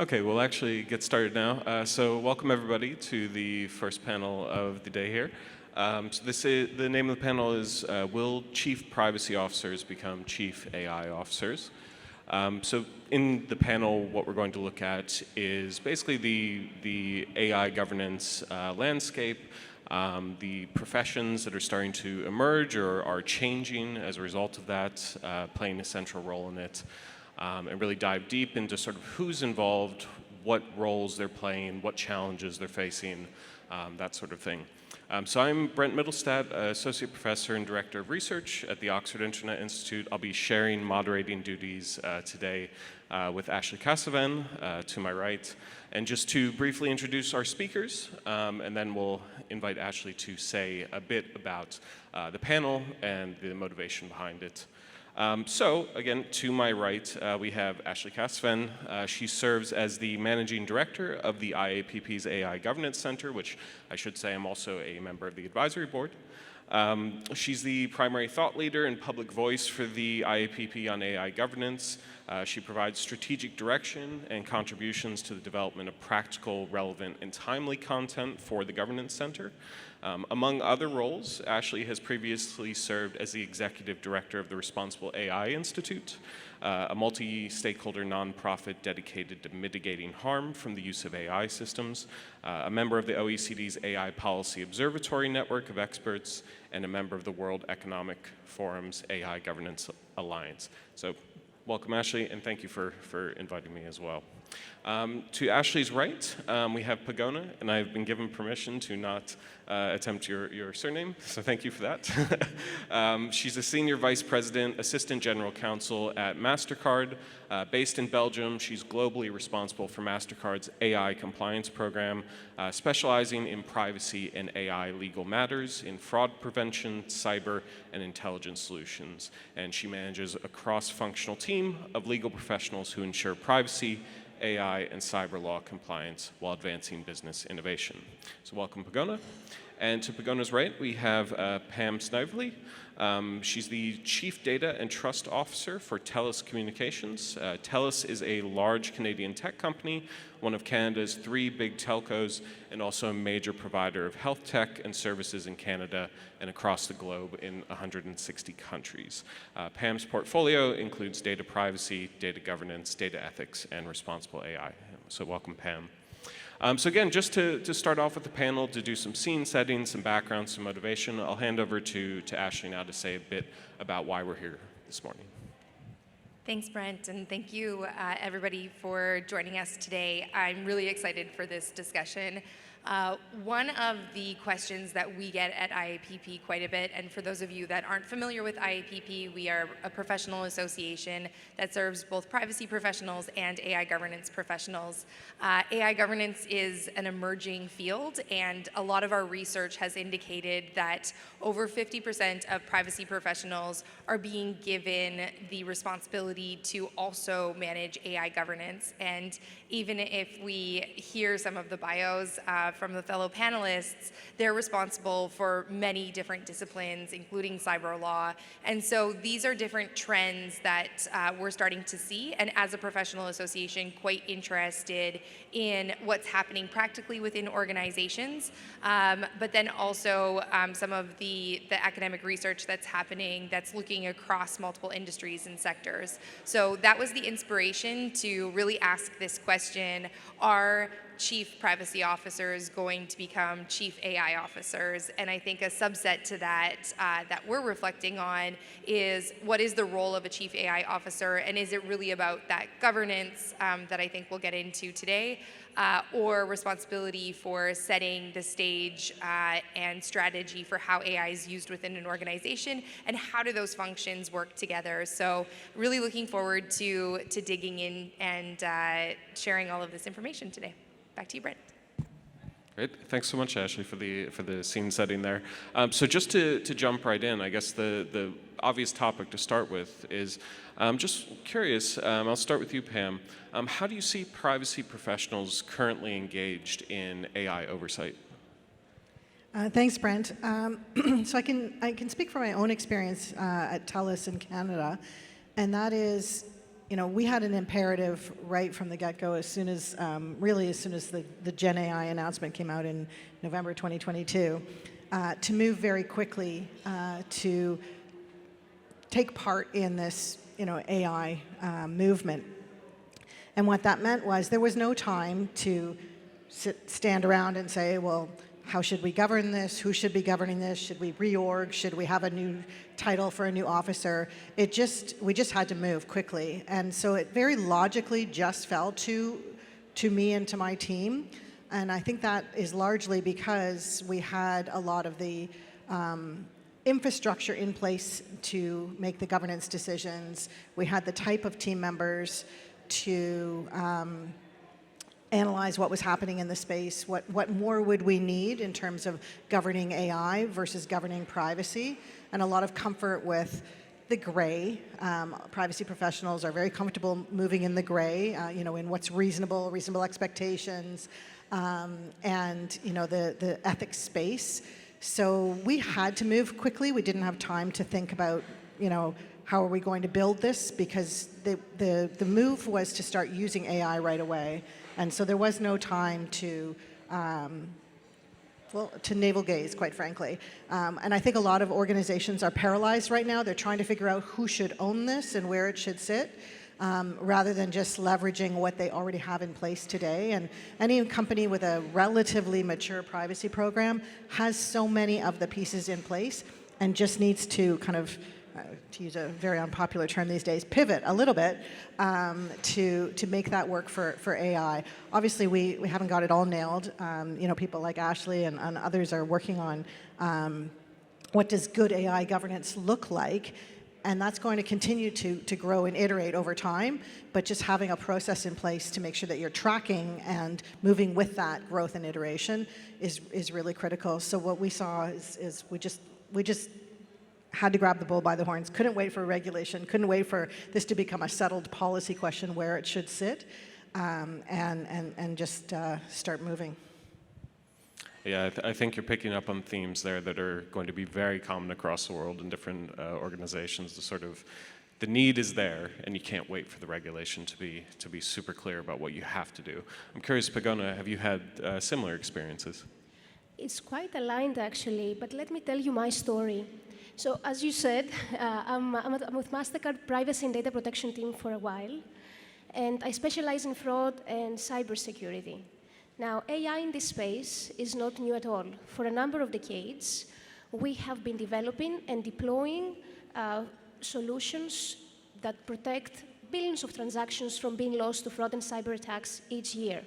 Okay, we'll actually get started now. So welcome everybody to the first panel of the day here. The name of the panel is Will Chief Privacy Officers Become Chief AI Officers? So in the panel, what we're going to look at is basically the AI governance landscape, the professions that are starting to emerge or are changing as a result of that, playing a central role in it, and really dive deep into sort of who's involved, what roles they're playing, what challenges they're facing, that sort of thing. So I'm Brent Mittelstadt, Associate Professor and Director of Research at the Oxford Internet Institute. I'll be sharing moderating duties today with Ashley Casovan to my right. And just to briefly introduce our speakers, and then we'll invite Ashley to say a bit about the panel and the motivation behind it. So, again, to my right, we have Ashley Casovan. She serves as the Managing Director of the IAPP's AI Governance Center, which I should say I'm also a member of the advisory board. She's the primary thought leader and public voice for the IAPP on AI governance. She provides strategic direction and contributions to the development of practical, relevant, and timely content for the Governance Center. Among other roles, Ashley has previously served as the Executive Director of the Responsible AI Institute, a multi-stakeholder nonprofit dedicated to mitigating harm from the use of AI systems, a member of the OECD's AI Policy Observatory Network of Experts, and a member of the World Economic Forum's AI Governance Alliance. So welcome, Ashley, and thank you for inviting me as well. To Ashley's right, we have Pagona, and I've been given permission to not attempt your surname, so thank you for that. She's a Senior Vice President, Assistant General Counsel at Mastercard. Based in Belgium, she's globally responsible for Mastercard's AI compliance program, specializing in privacy and AI legal matters, in fraud prevention, cyber, and intelligence solutions. And she manages a cross-functional team of legal professionals who ensure privacy, AI, and cyber law compliance while advancing business innovation. So welcome, Pagona. And to Pagona's right, we have Pam Snively. She's the Chief Data and Trust Officer for TELUS Communications. TELUS is a large Canadian tech company, one of Canada's 3 big telcos, and also a major provider of health tech and services in Canada and across the globe in 160 countries. Pam's portfolio includes data privacy, data governance, data ethics, and responsible AI. So welcome, Pam. So again, just to start off with the panel, to do some scene setting, some background, some motivation, I'll hand over to Ashley now to say a bit about why we're here this morning. Thanks, Brent, and thank you, everybody, for joining us today. I'm really excited for this discussion. One of the questions that we get at IAPP quite a bit, and for those of you that aren't familiar with IAPP, we are a professional association that serves both privacy professionals and AI governance professionals. AI governance is an emerging field, and a lot of our research has indicated that over 50% of privacy professionals are being given the responsibility to also manage AI governance. And even if we hear some of the bios from the fellow panelists, they're responsible for many different disciplines, including cyber law. And so these are different trends that we're starting to see, and as a professional association, quite interested in what's happening practically within organizations, but then also some of the academic research that's happening that's looking across multiple industries and sectors. So that was the inspiration to really ask this question: are chief privacy officers going to become chief AI officers? And I think a subset to that that we're reflecting on is, what is the role of a chief AI officer, and is it really about that governance that I think we'll get into today, or responsibility for setting the stage and strategy for how AI is used within an organization, and how do those functions work together? So really looking forward to digging in and sharing all of this information today. Back to you, Brent. Great. Thanks so much, Ashley, for the scene setting there. So just to jump right in, I guess the obvious topic to start with is just curious. I'll start with you, Pam. How do you see privacy professionals currently engaged in AI oversight? Thanks, Brent. So I can speak from my own experience at TELUS in Canada, and that is we had an imperative right from the get-go as soon as, really as soon as the Gen AI announcement came out in November 2022, to move very quickly to take part in this, AI movement. And what that meant was there was no time to stand around and say, well, how should we govern this? Who should be governing this? Should we reorg? Should we have a new title for a new officer? We just had to move quickly. And so it very logically just fell to me and to my team. And I think that is largely because we had a lot of the infrastructure in place to make the governance decisions. We had the type of team members to analyze what was happening in the space, what more would we need in terms of governing AI versus governing privacy, and a lot of comfort with the gray. Privacy professionals are very comfortable moving in the gray, in what's reasonable expectations, and the ethics space. So we had to move quickly. We didn't have time to think about, how are we going to build this, because the move was to start using AI right away. And so there was no time to navel gaze, quite frankly. And I think a lot of organizations are paralyzed right now. They're trying to figure out who should own this and where it should sit, rather than just leveraging what they already have in place today. And any company with a relatively mature privacy program has so many of the pieces in place and just needs to kind of, to use a very unpopular term these days, pivot a little bit to make that work for AI. Obviously, we haven't got it all nailed. People like Ashley and others are working on what does good AI governance look like, and that's going to continue to grow and iterate over time, but just having a process in place to make sure that you're tracking and moving with that growth and iteration is really critical. So what we saw is we just had to grab the bull by the horns, couldn't wait for regulation, couldn't wait for this to become a settled policy question where it should sit, and just start moving. Yeah, I think you're picking up on themes there that are going to be very common across the world in different organizations. The need is there, and you can't wait for the regulation to be super clear about what you have to do. I'm curious, Pagona, have you had similar experiences? It's quite aligned, actually, but let me tell you my story. So, as you said, I'm with Mastercard Privacy and Data Protection team for a while, and I specialize in fraud and cybersecurity. Now, AI in this space is not new at all. For a number of decades, we have been developing and deploying solutions that protect billions of transactions from being lost to fraud and cyber attacks each year.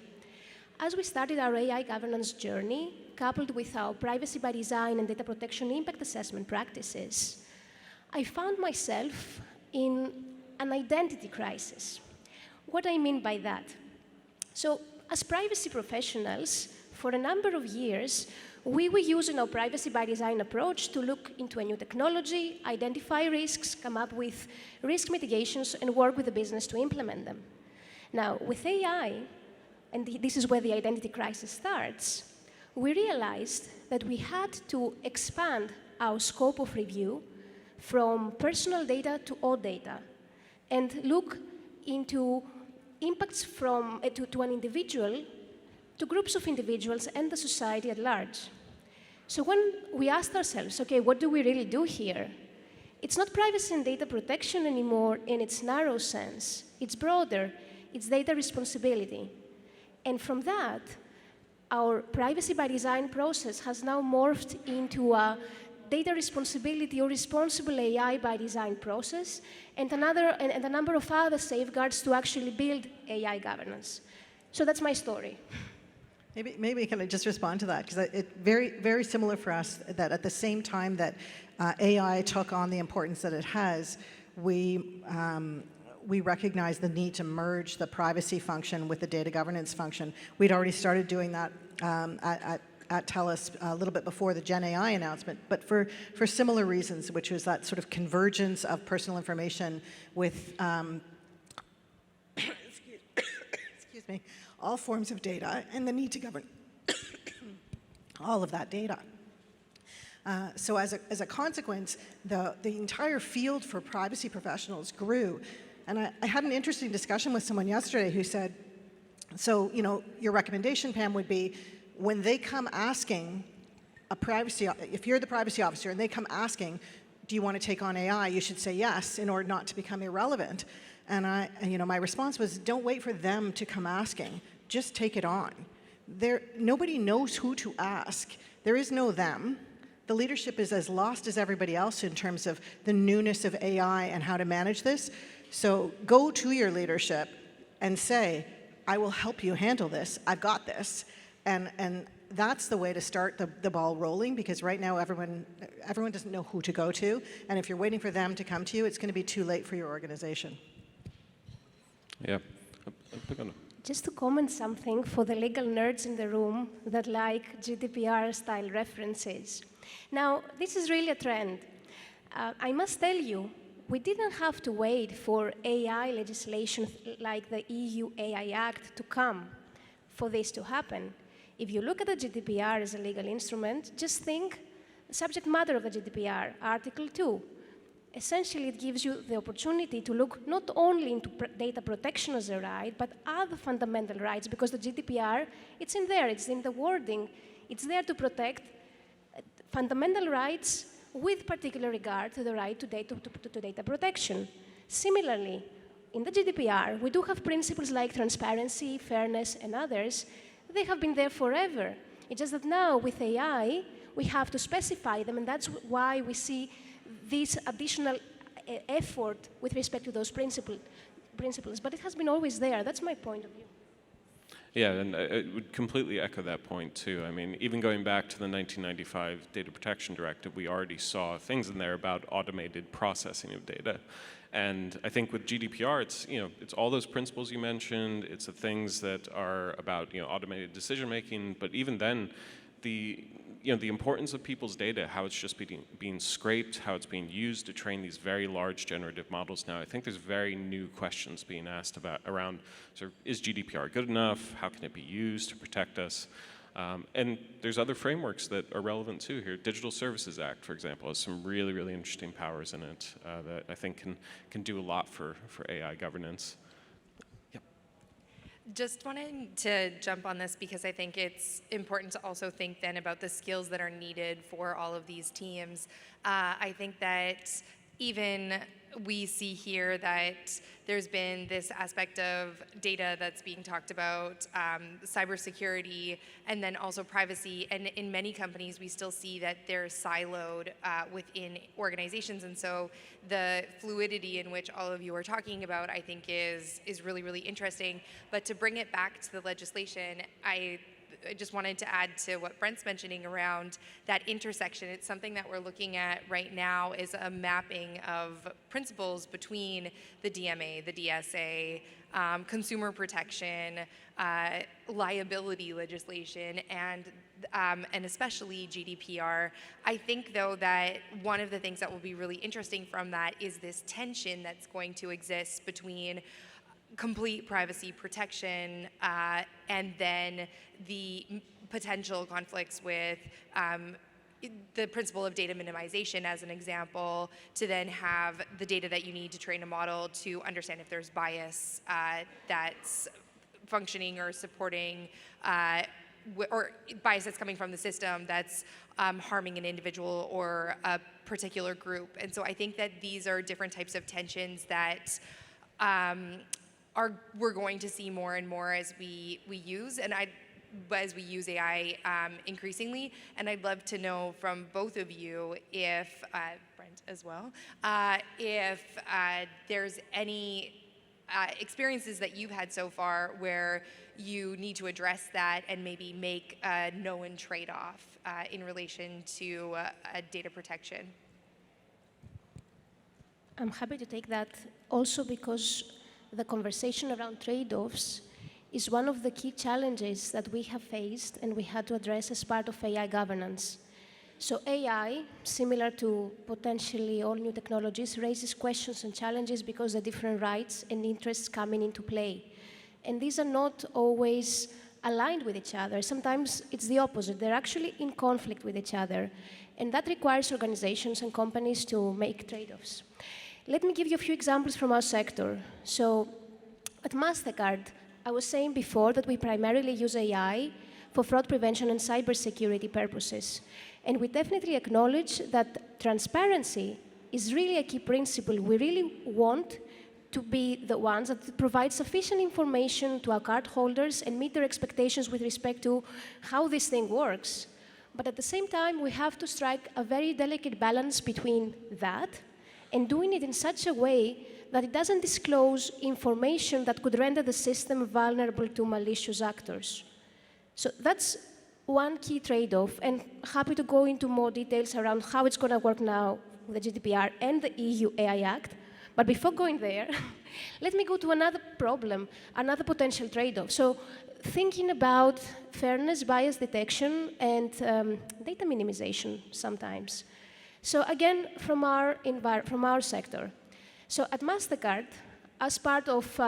As we started our AI governance journey, coupled with our privacy by design and data protection impact assessment practices, I found myself in an identity crisis. What I mean by that? So, as privacy professionals, for a number of years, we were using our privacy by design approach to look into a new technology, identify risks, come up with risk mitigations, and work with the business to implement them. Now, with AI, and this is where the identity crisis starts, we realized that we had to expand our scope of review from personal data to all data and look into impacts from to an individual, to groups of individuals, and the society at large. So when we asked ourselves, okay, what do we really do here? It's not privacy and data protection anymore in its narrow sense. It's broader. It's data responsibility. And from that, our privacy by design process has now morphed into a data responsibility or responsible AI by design process, and a number of other safeguards to actually build AI governance. So that's my story. Maybe can I just respond to that? Because it's very, very similar for us that at the same time that AI took on the importance that it has, we recognize the need to merge the privacy function with the data governance function. We'd already started doing that at TELUS a little bit before the Gen AI announcement, but for similar reasons, which was that sort of convergence of personal information with excuse me, all forms of data and the need to govern all of that data. So as a consequence, the entire field for privacy professionals grew And I had an interesting discussion with someone yesterday who said, so, your recommendation, Pam, would be when they come asking if you're the privacy officer and they come asking, do you want to take on AI, you should say yes in order not to become irrelevant. And my response was, don't wait for them to come asking, just take it on. Nobody knows who to ask. There is no them. The leadership is as lost as everybody else in terms of the newness of AI and how to manage this. So go to your leadership and say, I will help you handle this. I've got this. And that's the way to start the ball rolling, because right now everyone doesn't know who to go to. And if you're waiting for them to come to you, it's going to be too late for your organization. Yeah. Pagona. Just to comment something for the legal nerds in the room that like GDPR-style references. Now, this is really a trend. I must tell you, we didn't have to wait for AI legislation like the EU AI Act to come for this to happen. If you look at the GDPR as a legal instrument, just think the subject matter of the GDPR, Article 2. Essentially, it gives you the opportunity to look not only into data protection as a right, but other fundamental rights, because the GDPR, it's in there, it's in the wording. It's there to protect fundamental rights with particular regard to the right to data protection. Similarly, in the GDPR, we do have principles like transparency, fairness, and others. They have been there forever. It's just that now, with AI, we have to specify them, and that's why we see this additional effort with respect to those principles. But it has been always there. That's my point of view. Yeah, and I would completely echo that point, too. I mean, even going back to the 1995 Data Protection Directive, we already saw things in there about automated processing of data. And I think with GDPR, it's all those principles you mentioned. It's the things that are about automated decision making. But even then, the importance of people's data, how it's just being scraped, how it's being used to train these very large generative models now. I think there's very new questions being asked around is GDPR good enough? How can it be used to protect us? And there's other frameworks that are relevant too here. Digital Services Act, for example, has some really, really interesting powers in it that I think can do a lot for AI governance. Just wanted to jump on this because I think it's important to also think then about the skills that are needed for all of these teams. I think that even we see here that there's been this aspect of data that's being talked about, cybersecurity, and then also privacy. And in many companies, we still see that they're siloed within organizations. And so the fluidity in which all of you are talking about, I think, is really, really interesting. But to bring it back to the legislation, I just wanted to add to what Brent's mentioning around that intersection. It's something that we're looking at right now is a mapping of principles between the DMA, the DSA, consumer protection, liability legislation, and especially GDPR. I think, though, that one of the things that will be really interesting from that is this tension that's going to exist between complete privacy protection and then the potential conflicts with the principle of data minimization as an example, to then have the data that you need to train a model to understand if there's bias that's functioning or supporting or bias that's coming from the system that's harming an individual or a particular group. And so I think that these are different types of tensions that we're going to see more and more as we use, and as we use AI increasingly. And I'd love to know from both of you, if Brent as well, if there's any experiences that you've had so far where you need to address that and maybe make a no-win trade-off in relation to data protection. I'm happy to take that also because the conversation around trade-offs is one of the key challenges that we have faced and we had to address as part of AI governance. So AI, similar to potentially all new technologies, raises questions and challenges because the different rights and interests coming into play. And these are not always aligned with each other. Sometimes it's the opposite. They're actually in conflict with each other. And that requires organizations and companies to make trade-offs. Let me give you a few examples from our sector. So at Mastercard, I was saying before that we primarily use AI for fraud prevention and cybersecurity purposes. And we definitely acknowledge that transparency is really a key principle. We really want to be the ones that provide sufficient information to our cardholders and meet their expectations with respect to how this thing works. But at the same time, we have to strike a very delicate balance between that and doing it in such a way that it doesn't disclose information that could render the system vulnerable to malicious actors. So that's one key trade-off, and happy to go into more details around how it's going to work now with the GDPR and the EU AI Act. But before going there, let me go to another problem, another potential trade-off. So thinking about fairness, bias detection, and data minimization sometimes. So again, from our sector. So at Mastercard, as part of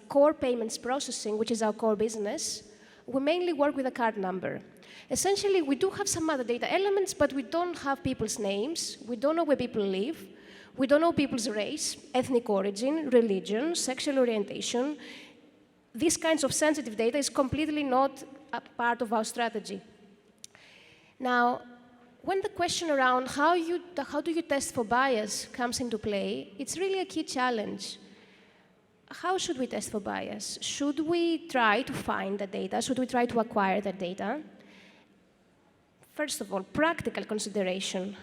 core payments processing, which is our core business, we mainly work with a card number. Essentially, we do have some other data elements, but we don't have people's names. We don't know where people live. We don't know people's race, ethnic origin, religion, sexual orientation. These kinds of sensitive data is completely not a part of our strategy. Now, when the question around how do you test for bias comes into play, it's really a key challenge. How should we test for bias? Should we try to find the data? Should we try to acquire the data? First of all, practical consideration.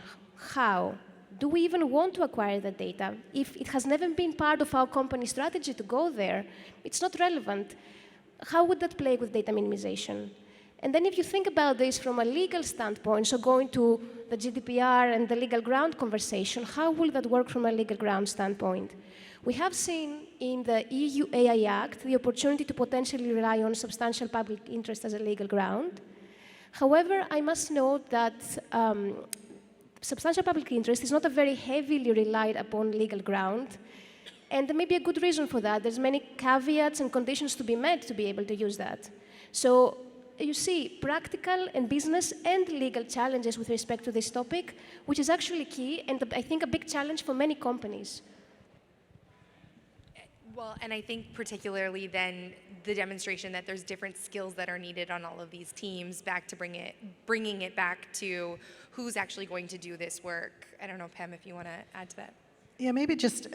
How? Do we even want to acquire the data? If it has never been part of our company strategy to go there, it's not relevant. How would that play with data minimization? And then if you think about this from a legal standpoint, so going to the GDPR and the legal ground conversation, how will that work from a legal ground standpoint? We have seen in the EU AI Act the opportunity to potentially rely on substantial public interest as a legal ground. However, I must note that substantial public interest is not a very heavily relied upon legal ground, and there may be a good reason for that. There's many caveats and conditions to be met to be able to use that. So you see practical and business and legal challenges with respect to this topic, which is actually key and I think a big challenge for many companies. Well, and I think particularly then the demonstration that there's different skills that are needed on all of these teams back to bringing it back to who's actually going to do this work. I don't know, Pam, if you want to add to that. Yeah, maybe just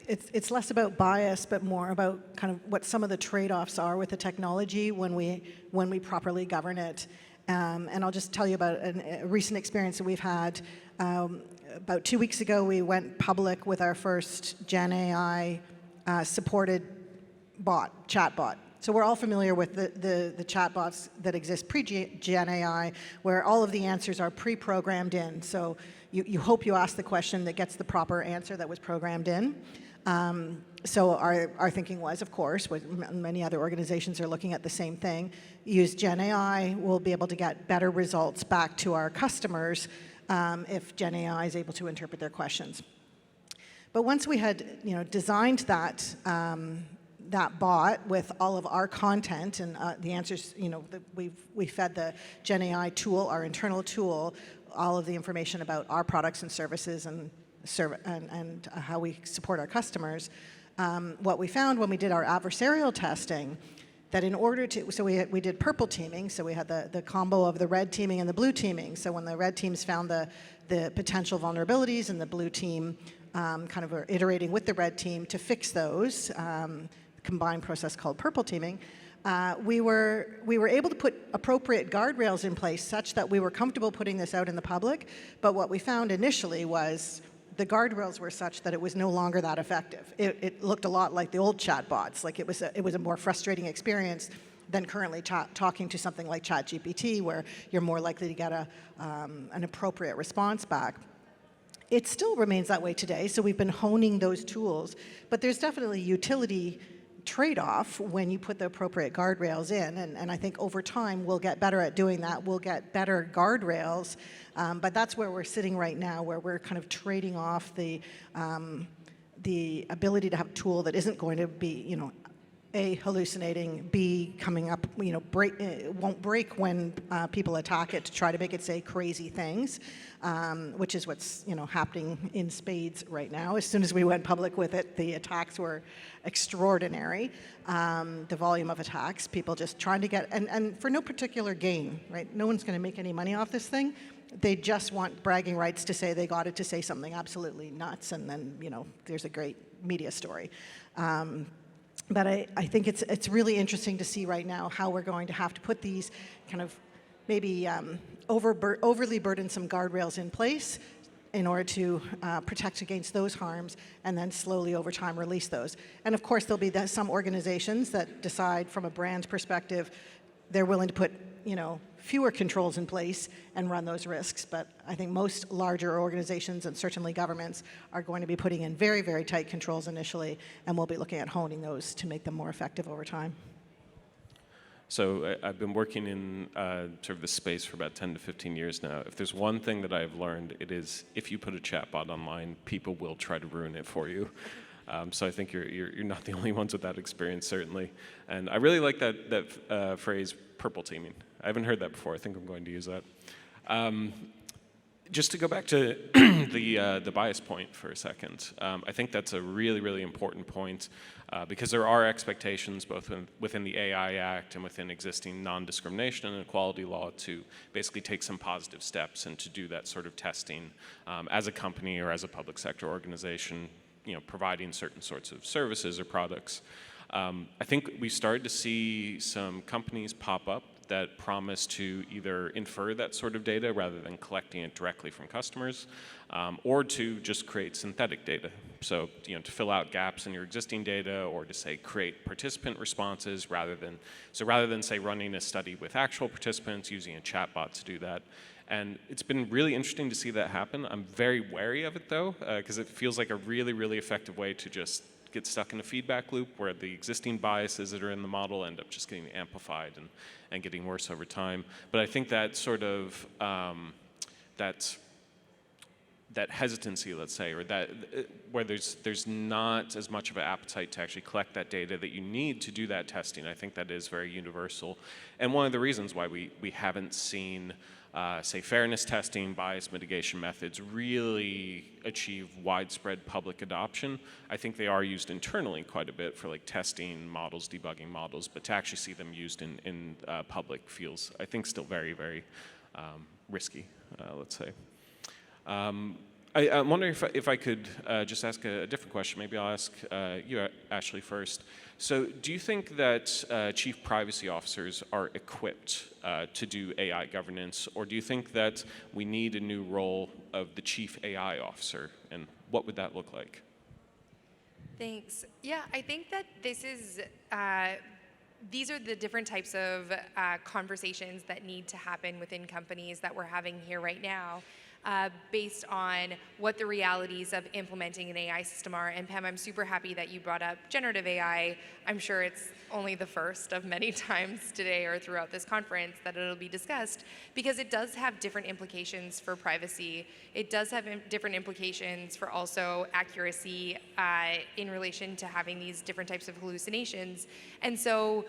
it's less about bias, but more about kind of what some of the trade-offs are with the technology when we properly govern it. And I'll just tell you about a recent experience that we've had. About 2 weeks ago, we went public with our first Gen AI supported chatbot. So we're all familiar with the chatbots that exist pre-Gen AI, where all of the answers are pre-programmed in. So you hope you ask the question that gets the proper answer that was programmed in. So our thinking was, of course, many other organizations are looking at the same thing, use Gen AI, we'll be able to get better results back to our customers if Gen AI is able to interpret their questions. But once we had designed that bot with all of our content and the answers, we fed the Gen AI tool, our internal tool, all of the information about our products and services and how we support our customers. What we found when we did our adversarial testing, that in order to, so we did purple teaming, so we had the combo of the red teaming and the blue teaming. So when the red teams found the potential vulnerabilities and the blue team kind of were iterating with the red team to fix those, combined process called purple teaming, we were able to put appropriate guardrails in place such that we were comfortable putting this out in the public. But what we found initially was the guardrails were such that it was no longer that effective. It looked a lot like the old chatbots. Like it was a more frustrating experience than currently talking to something like ChatGPT, where you're more likely to get an appropriate response back. It still remains that way today, so we've been honing those tools, but there's definitely utility trade-off when you put the appropriate guardrails in, and I think over time we'll get better at doing that. We'll get better guardrails, but that's where we're sitting right now, where we're kind of trading off the ability to have a tool that isn't going to be, A, hallucinating, B, coming up, won't break when people attack it to try to make it say crazy things, which is what's happening in spades right now. As soon as we went public with it, the attacks were extraordinary. The volume of attacks, people just trying to get, and for no particular gain, right? No one's going to make any money off this thing. They just want bragging rights to say they got it to say something absolutely nuts, and then there's a great media story. But I think it's really interesting to see right now how we're going to have to put these kind of maybe overly burdensome guardrails in place in order to protect against those harms, and then slowly over time release those. And of course there'll be some organizations that decide from a brand perspective they're willing to put fewer controls in place and run those risks. But I think most larger organizations and certainly governments are going to be putting in very, very tight controls initially, and we'll be looking at honing those to make them more effective over time. So I've been working in sort of this space for about 10 to 15 years now. If there's one thing that I've learned, it is if you put a chatbot online, people will try to ruin it for you. So I think you're not the only ones with that experience, certainly. And I really like that phrase, purple teaming. I haven't heard that before. I think I'm going to use that. Just to go back to the bias point for a second, I think that's a really, really important point because there are expectations both within the AI Act and within existing non-discrimination and equality law to basically take some positive steps and to do that sort of testing as a company or as a public sector organization, providing certain sorts of services or products. I think we started to see some companies pop up that promise to either infer that sort of data rather than collecting it directly from customers, or to just create synthetic data. So, to fill out gaps in your existing data, or to say create participant responses rather than say running a study with actual participants, using a chatbot to do that. And it's been really interesting to see that happen. I'm very wary of it though, because it feels like a really, really effective way to just get stuck in a feedback loop where the existing biases that are in the model end up just getting amplified and getting worse over time. But I think that sort of, that hesitancy, let's say, or that where there's not as much of an appetite to actually collect that data that you need to do that testing, I think that is very universal. And one of the reasons why we haven't seen say fairness testing, bias mitigation methods really achieve widespread public adoption. I think they are used internally quite a bit for like testing models, debugging models, but to actually see them used in public feels, I think, still very, very risky, let's say. I'm wondering if I could just ask a different question. Maybe I'll ask you, Ashley, first. So do you think that chief privacy officers are equipped to do AI governance, or do you think that we need a new role of the chief AI officer, and what would that look like? Thanks. Yeah, I think that these are the different types of conversations that need to happen within companies that we're having here right now. Based on what the realities of implementing an AI system are. And Pam, I'm super happy that you brought up generative AI. I'm sure it's only the first of many times today or throughout this conference that it'll be discussed, because it does have different implications for privacy. It does have different implications for also accuracy in relation to having these different types of hallucinations. And so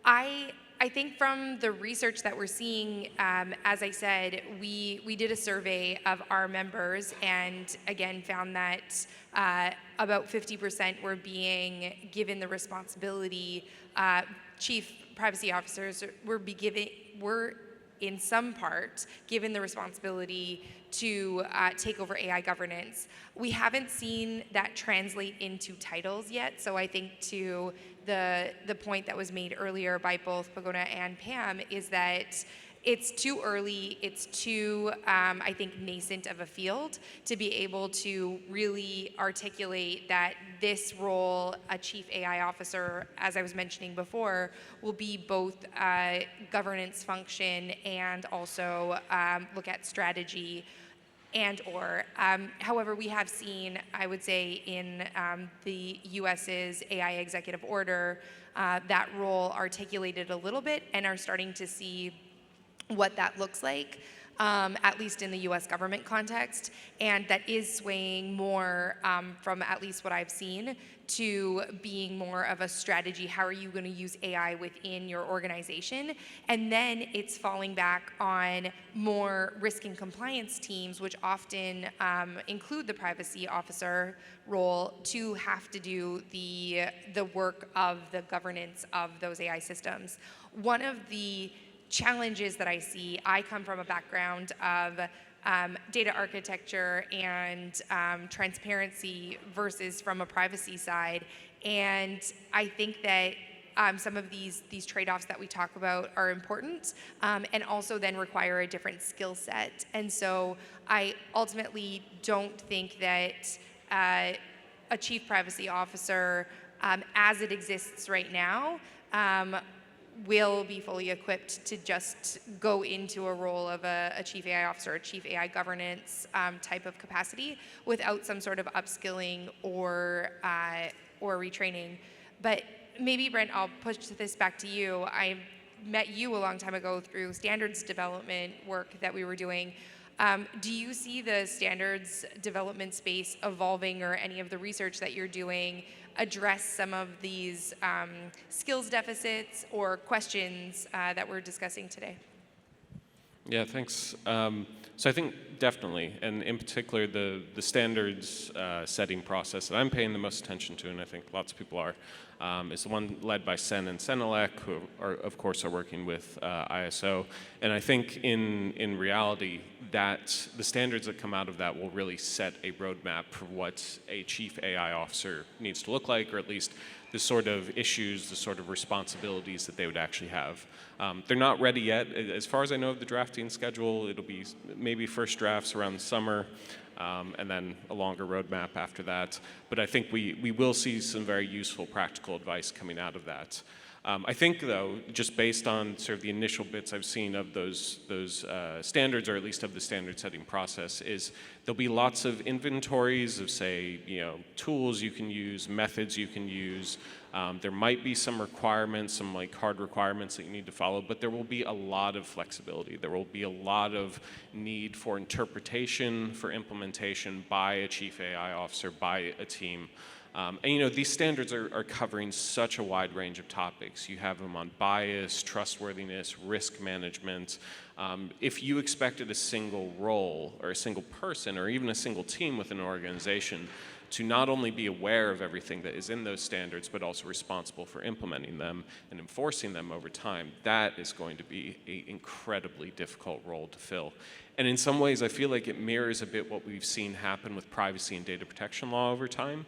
I think from the research that we're seeing, as I said, we did a survey of our members and again found that about 50% were being given the responsibility, chief privacy officers were in some part given the responsibility to take over AI governance. We haven't seen that translate into titles yet, so I think to the point that was made earlier by both Pagona and Pam is that it's too early, it's too, I think, nascent of a field to be able to really articulate that this role, a chief AI officer, as I was mentioning before, will be both a governance function and also look at strategy and/or. However, we have seen, I would say, in the US's AI executive order, that role articulated a little bit and are starting to see what that looks like. at least in the US government context, and that is swaying more from at least what I've seen to being more of a strategy. How are you going to use AI within your organization? And then it's falling back on more risk and compliance teams, which often include the privacy officer role, to have to do the work of the governance of those AI systems. One of the challenges that I see, I come from a background of data architecture and transparency versus from a privacy side, and I think that some of these trade-offs that we talk about are important, and also then require a different skill set. And so I ultimately don't think that a chief privacy officer, as it exists right now, will be fully equipped to just go into a role of a chief AI officer, a chief AI governance type of capacity without some sort of upskilling or retraining. But maybe, Brent, I'll push this back to you. I met you a long time ago through standards development work that we were doing. Do you see the standards development space evolving, or any of the research that you're doing address some of these skills deficits or questions that we're discussing today? Yeah, thanks. So I think definitely, and in particular, the standards setting process that I'm paying the most attention to, and I think lots of people are, is the one led by Sen and Senelec, who are, of course, are working with ISO. And I think in reality, that the standards that come out of that will really set a roadmap for what a chief AI officer needs to look like, or at least the sort of issues, the sort of responsibilities that they would actually have. They're not ready yet. As far as I know of the drafting schedule, it'll be maybe first drafts around the summer, and then a longer roadmap after that. But I think we will see some very useful practical advice coming out of that. I think, though, just based on sort of the initial bits I've seen of those standards, or at least of the standard setting process, is there'll be lots of inventories of, say, tools you can use, methods you can use. There might be some requirements, some like hard requirements that you need to follow, but there will be a lot of flexibility. There will be a lot of need for interpretation, for implementation by a chief AI officer, by a team. And these standards are covering such a wide range of topics. You have them on bias, trustworthiness, risk management. If you expected a single role or a single person or even a single team within an organization to not only be aware of everything that is in those standards, but also responsible for implementing them and enforcing them over time, that is going to be an incredibly difficult role to fill. And in some ways, I feel like it mirrors a bit what we've seen happen with privacy and data protection law over time.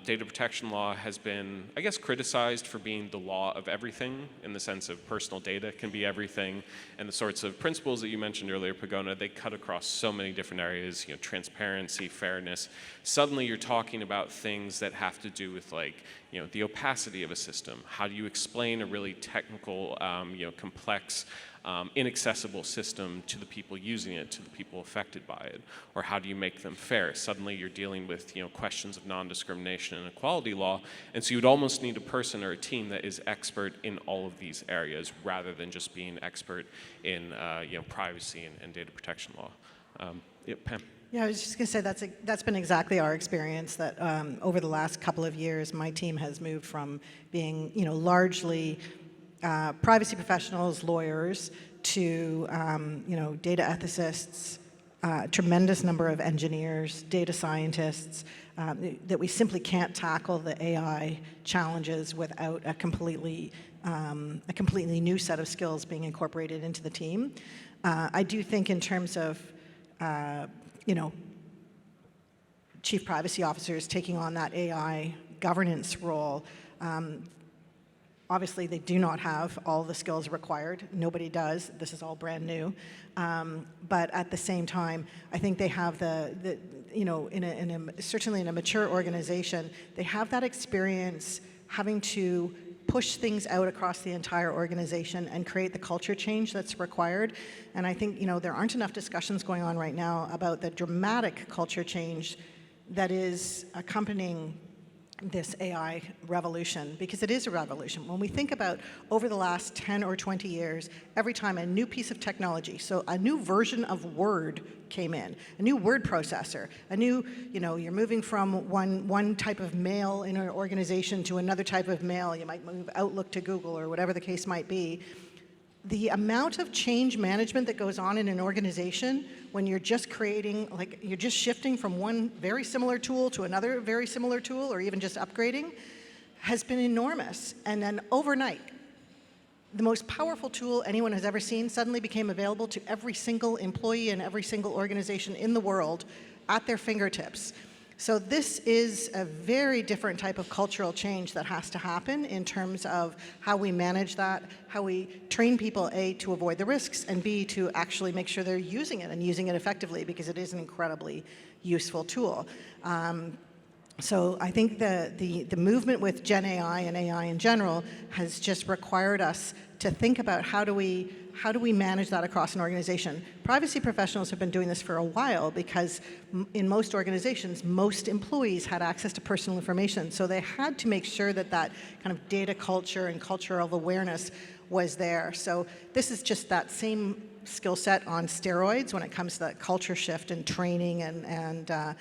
Data protection law has been, I guess, criticized for being the law of everything, in the sense of personal data can be everything, and the sorts of principles that you mentioned earlier, Pagona, they cut across so many different areas, transparency, fairness. Suddenly you're talking about things that have to do with, like, the opacity of a system. How do you explain a really technical, complex, inaccessible system to the people using it, to the people affected by it? Or how do you make them fair? Suddenly you're dealing with questions of non-discrimination and equality law, and so you'd almost need a person or a team that is expert in all of these areas, rather than just being expert in privacy and data protection law. Pam. Yeah, I was just going to say that's been exactly our experience, that over the last couple of years, my team has moved from being largely privacy professionals, lawyers, to data ethicists, tremendous number of engineers, data scientists, that we simply can't tackle the AI challenges without a completely new set of skills being incorporated into the team. I do think in terms of chief privacy officers taking on that AI governance role, obviously, they do not have all the skills required. Nobody does. This is all brand new. But at the same time, I think they have certainly in a mature organization, they have that experience having to push things out across the entire organization and create the culture change that's required. And I think, there aren't enough discussions going on right now about the dramatic culture change that is accompanying this AI revolution, because it is a revolution. When we think about over the last 10 or 20 years, every time a new piece of technology, so a new version of Word came in, a new word processor, a new, you're moving from one type of mail in an organization to another type of mail, you might move Outlook to Google or whatever the case might be. The amount of change management that goes on in an organization when you're just creating, you're just shifting from one very similar tool to another very similar tool, or even just upgrading, has been enormous. And then overnight, the most powerful tool anyone has ever seen suddenly became available to every single employee and every single organization in the world at their fingertips. So this is a very different type of cultural change that has to happen in terms of how we manage that, how we train people, A, to avoid the risks, and B, to actually make sure they're using it and using it effectively, because it is an incredibly useful tool. So I think the movement with Gen AI and AI in general has just required us to think about how do we manage that across an organization. Privacy professionals have been doing this for a while, because in most organizations, most employees had access to personal information. So they had to make sure that that kind of data culture and cultural awareness was there. So this is just that same skill set on steroids when it comes to that culture shift and training and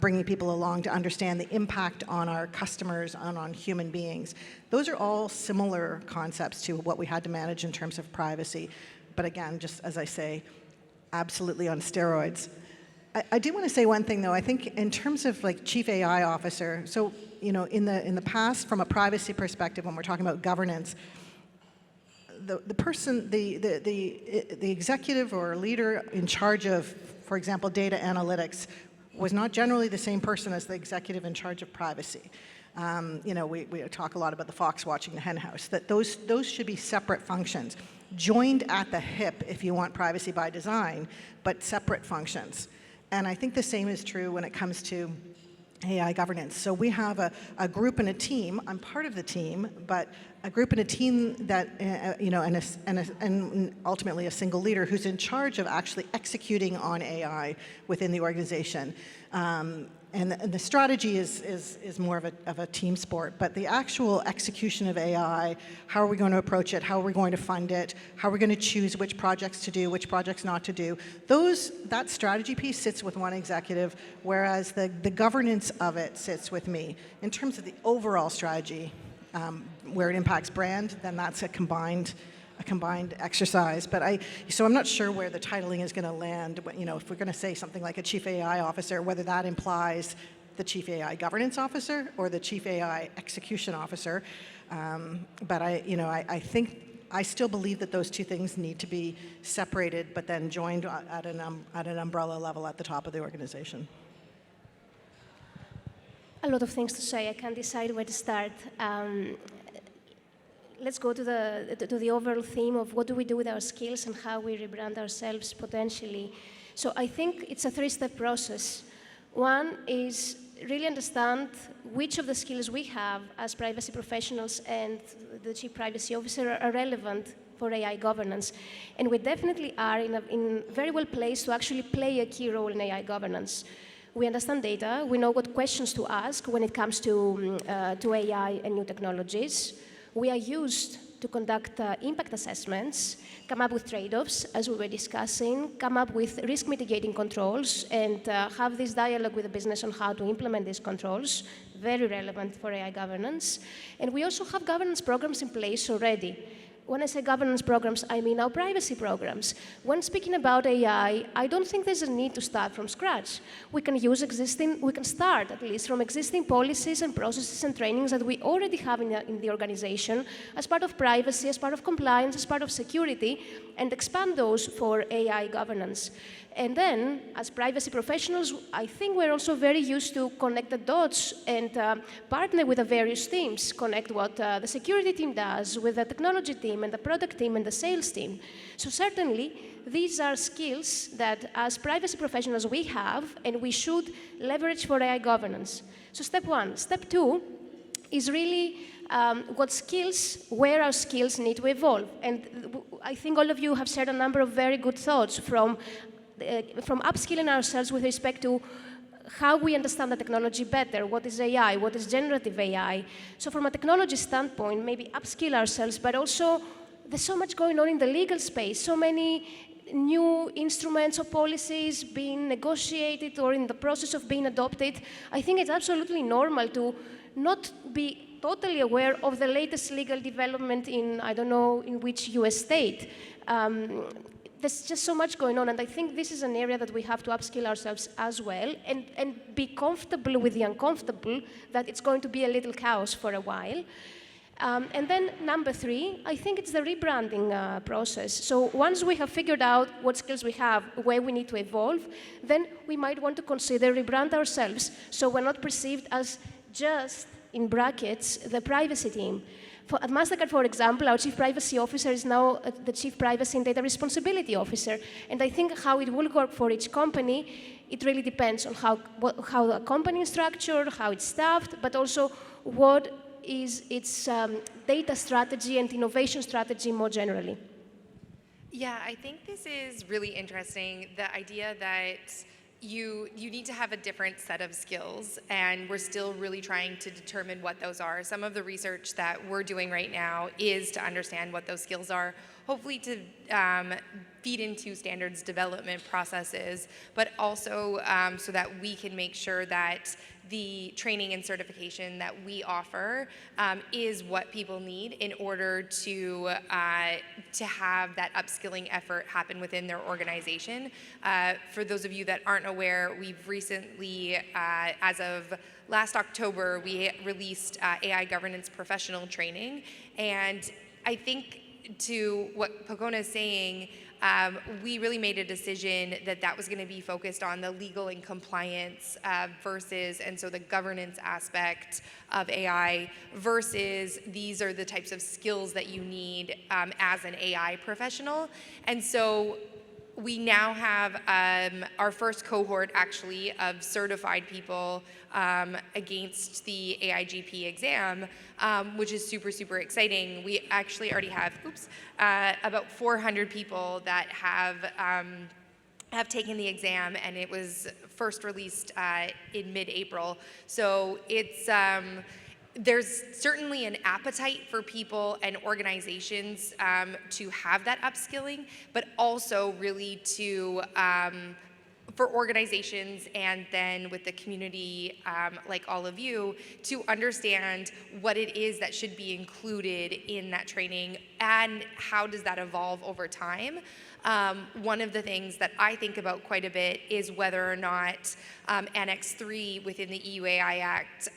bringing people along to understand the impact on our customers and on human beings. Those are all similar concepts to what we had to manage in terms of privacy. But again, just as I say, absolutely on steroids. I do want to say one thing, though. I think in terms of chief AI officer, so in the past, from a privacy perspective, when we're talking about governance, the person, the executive or leader in charge of, for example, data analytics, was not generally the same person as the executive in charge of privacy. We talk a lot about the fox watching the hen house, that those should be separate functions, joined at the hip if you want privacy by design, but separate functions. And I think the same is true when it comes to AI governance. So we have a group and a team. I'm part of the team, but a group and a team that, and ultimately a single leader who's in charge of actually executing on AI within the organization. And the strategy is more of a team sport, but the actual execution of AI, how are we going to approach it, how are we going to fund it, how are we going to choose which projects to do, which projects not to do, that strategy piece sits with one executive, whereas the governance of it sits with me. In terms of the overall strategy, where it impacts brand, then that's a combined exercise. But so I'm not sure where the titling is going to land. If we're going to say something like a chief AI officer, whether that implies the chief AI governance officer or the chief AI execution officer. But I think I still believe that those two things need to be separated, but then joined at an umbrella level at the top of the organization. A lot of things to say. I can't decide where to start. Let's go to the overall theme of what do we do with our skills and how we rebrand ourselves potentially. So I think it's a three-step process. One is really understand which of the skills we have as privacy professionals and the Chief Privacy Officer are relevant for AI governance. And we definitely are in very well placed to actually play a key role in AI governance. We understand data. We know what questions to ask when it comes to AI and new technologies. We are used to conduct impact assessments, come up with trade-offs, as we were discussing, come up with risk mitigating controls, and have this dialogue with the business on how to implement these controls, very relevant for AI governance. And we also have governance programs in place already. When I say governance programs, I mean our privacy programs. When speaking about AI, I don't think there's a need to start from scratch. We can start at least from existing policies and processes and trainings that we already have in the organization as part of privacy, as part of compliance, as part of security, and expand those for AI governance. And then, as privacy professionals, I think we're also very used to connect the dots and partner with the various teams, connect what the security team does with the technology team and the product team and the sales team. So certainly, these are skills that as privacy professionals we have and we should leverage for AI governance. So step one. Step two is really where our skills need to evolve. And I think all of you have shared a number of very good thoughts from upskilling ourselves with respect to how we understand the technology better, what is AI, what is generative AI. So from a technology standpoint, maybe upskill ourselves, but also there's so much going on in the legal space, so many new instruments or policies being negotiated or in the process of being adopted. I think it's absolutely normal to not be totally aware of the latest legal development in, I don't know, in which US state. There's just so much going on, and I think this is an area that we have to upskill ourselves as well and be comfortable with the uncomfortable, that it's going to be a little chaos for a while. And then number 3, I think it's the rebranding process. So once we have figured out what skills we have, where we need to evolve, then we might want to consider rebrand ourselves so we're not perceived as just, in brackets, the privacy team. At Mastercard, for example, our Chief Privacy Officer is now the Chief Privacy and Data Responsibility Officer. And I think how it will work for each company, it really depends on how the company is structured, how it's staffed, but also what is its data strategy and innovation strategy more generally. Yeah, I think this is really interesting, the idea that you need to have a different set of skills, and we're still really trying to determine what those are. Some of the research that we're doing right now is to understand what those skills are, hopefully to feed into standards development processes, but also so that we can make sure that the training and certification that we offer is what people need in order to have that upskilling effort happen within their organization. For those of you that aren't aware, we've recently, as of last October, we released AI governance professional training. And I think to what Pagona is saying, we really made a decision that that was going to be focused on the legal and compliance versus, and so the governance aspect of AI versus these are the types of skills that you need as an AI professional. And so we now have our first cohort actually of certified people against the AIGP exam, which is super, super exciting. We actually already have, about 400 people that have taken the exam, and it was first released in mid-April. So it's there's certainly an appetite for people and organizations to have that upskilling, but also really to for organizations and then with the community like all of you to understand what it is that should be included in that training and how does that evolve over time. One of the things that I think about quite a bit is whether or not Annex 3 within the EU-AI Act,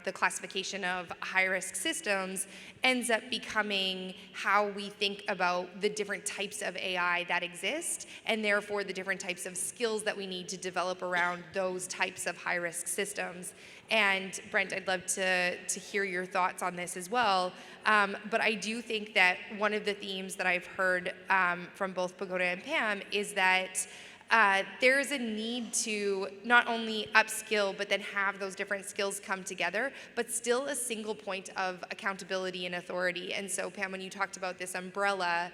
the classification of high-risk systems, ends up becoming how we think about the different types of AI that exist, and therefore the different types of skills that we need to develop around those types of high-risk systems. And Brent, I'd love to hear your thoughts on this as well. But I do think that one of the themes that I've heard from both Pagona and Pam is that there is a need to not only upskill, but then have those different skills come together, but still a single point of accountability and authority. And so, Pam, when you talked about this umbrella,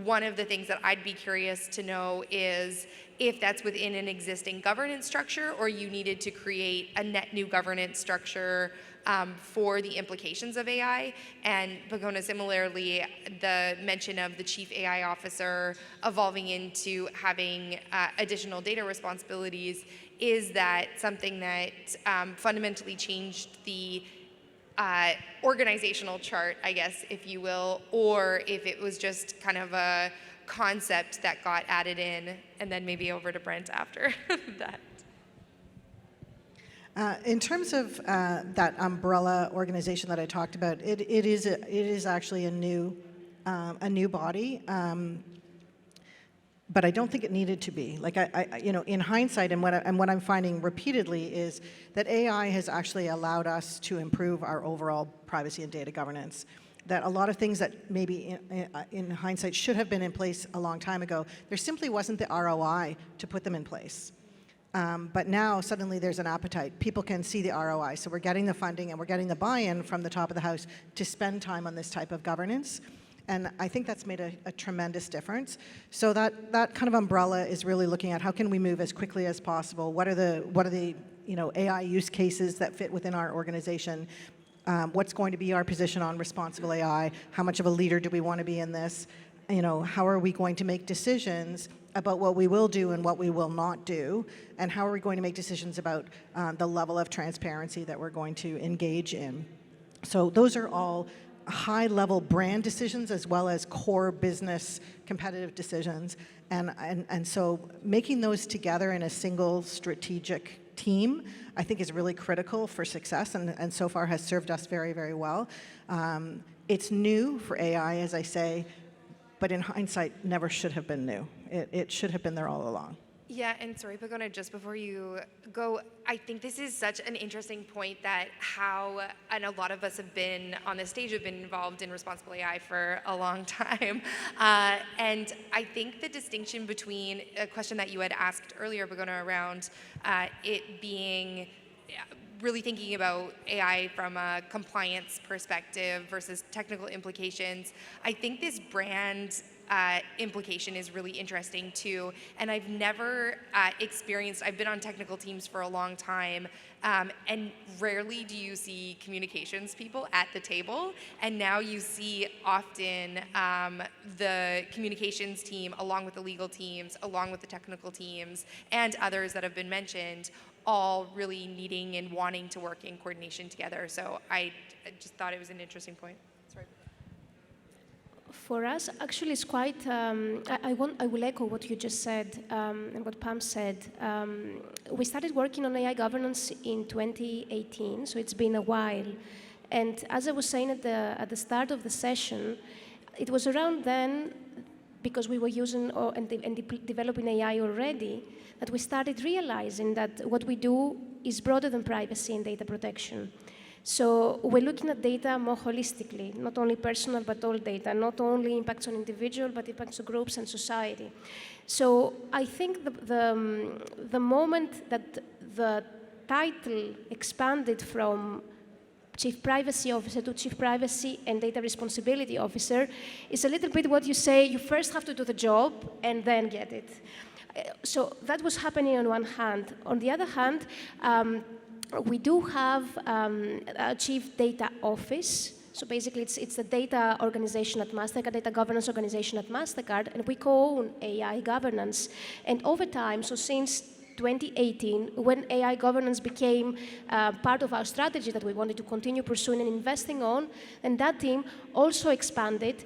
one of the things that I'd be curious to know is if that's within an existing governance structure or you needed to create a net new governance structure for the implications of AI. And Pagona, similarly, the mention of the chief AI officer evolving into having additional data responsibilities, is that something that fundamentally changed the organizational chart, I guess, if you will, or if it was just kind of a concept that got added in, and then maybe over to Brent after that. In terms of that umbrella organization that I talked about, it is actually a new body, but I don't think it needed to be. Like in hindsight, and what I'm finding repeatedly is that AI has actually allowed us to improve our overall privacy and data governance. That a lot of things that maybe in hindsight should have been in place a long time ago, there simply wasn't the ROI to put them in place. But now suddenly there's an appetite. People can see the ROI. So we're getting the funding and we're getting the buy-in from the top of the house to spend time on this type of governance. And I think that's made a tremendous difference. So that kind of umbrella is really looking at how can we move as quickly as possible? What are the AI use cases that fit within our organization? What's going to be our position on responsible AI? How much of a leader do we want to be in this? How are we going to make decisions about what we will do and what we will not do? And how are we going to make decisions about the level of transparency that we're going to engage in? So those are all high-level brand decisions as well as core business competitive decisions. And so making those together in a single strategic team, I think, is really critical for success, and so far has served us very, very well. It's new for AI, as I say, but in hindsight, never should have been new. It should have been there all along. Yeah, and sorry, Pagona, just before you go, I think this is such an interesting point that and a lot of us have been on this stage, have been involved in responsible AI for a long time. And I think the distinction between a question that you had asked earlier, Pagona, around it being really thinking about AI from a compliance perspective versus technical implications, I think this brand implication is really interesting too. And I've never I've been on technical teams for a long time, and rarely do you see communications people at the table. And now you see often the communications team, along with the legal teams, along with the technical teams, and others that have been mentioned, all really needing and wanting to work in coordination together. So I just thought it was an interesting point. Sorry. For us, actually, it's quite. I will echo what you just said and what Pam said. We started working on AI governance in 2018, so it's been a while. And as I was saying at the start of the session, it was around then, because we were using and developing AI already, that we started realizing that what we do is broader than privacy and data protection. So we're looking at data more holistically, not only personal, but all data, not only impacts on individual, but impacts on groups and society. So I think the moment that the title expanded from Chief Privacy Officer to Chief Privacy and Data Responsibility Officer is a little bit what you say, you first have to do the job and then get it. So that was happening on one hand. On the other hand, we do have a Chief Data Office. So basically, it's a data organization at Mastercard, data governance organization at Mastercard, and we co-own AI governance. And over time, so since 2018, when AI governance became part of our strategy that we wanted to continue pursuing and investing on, and that team also expanded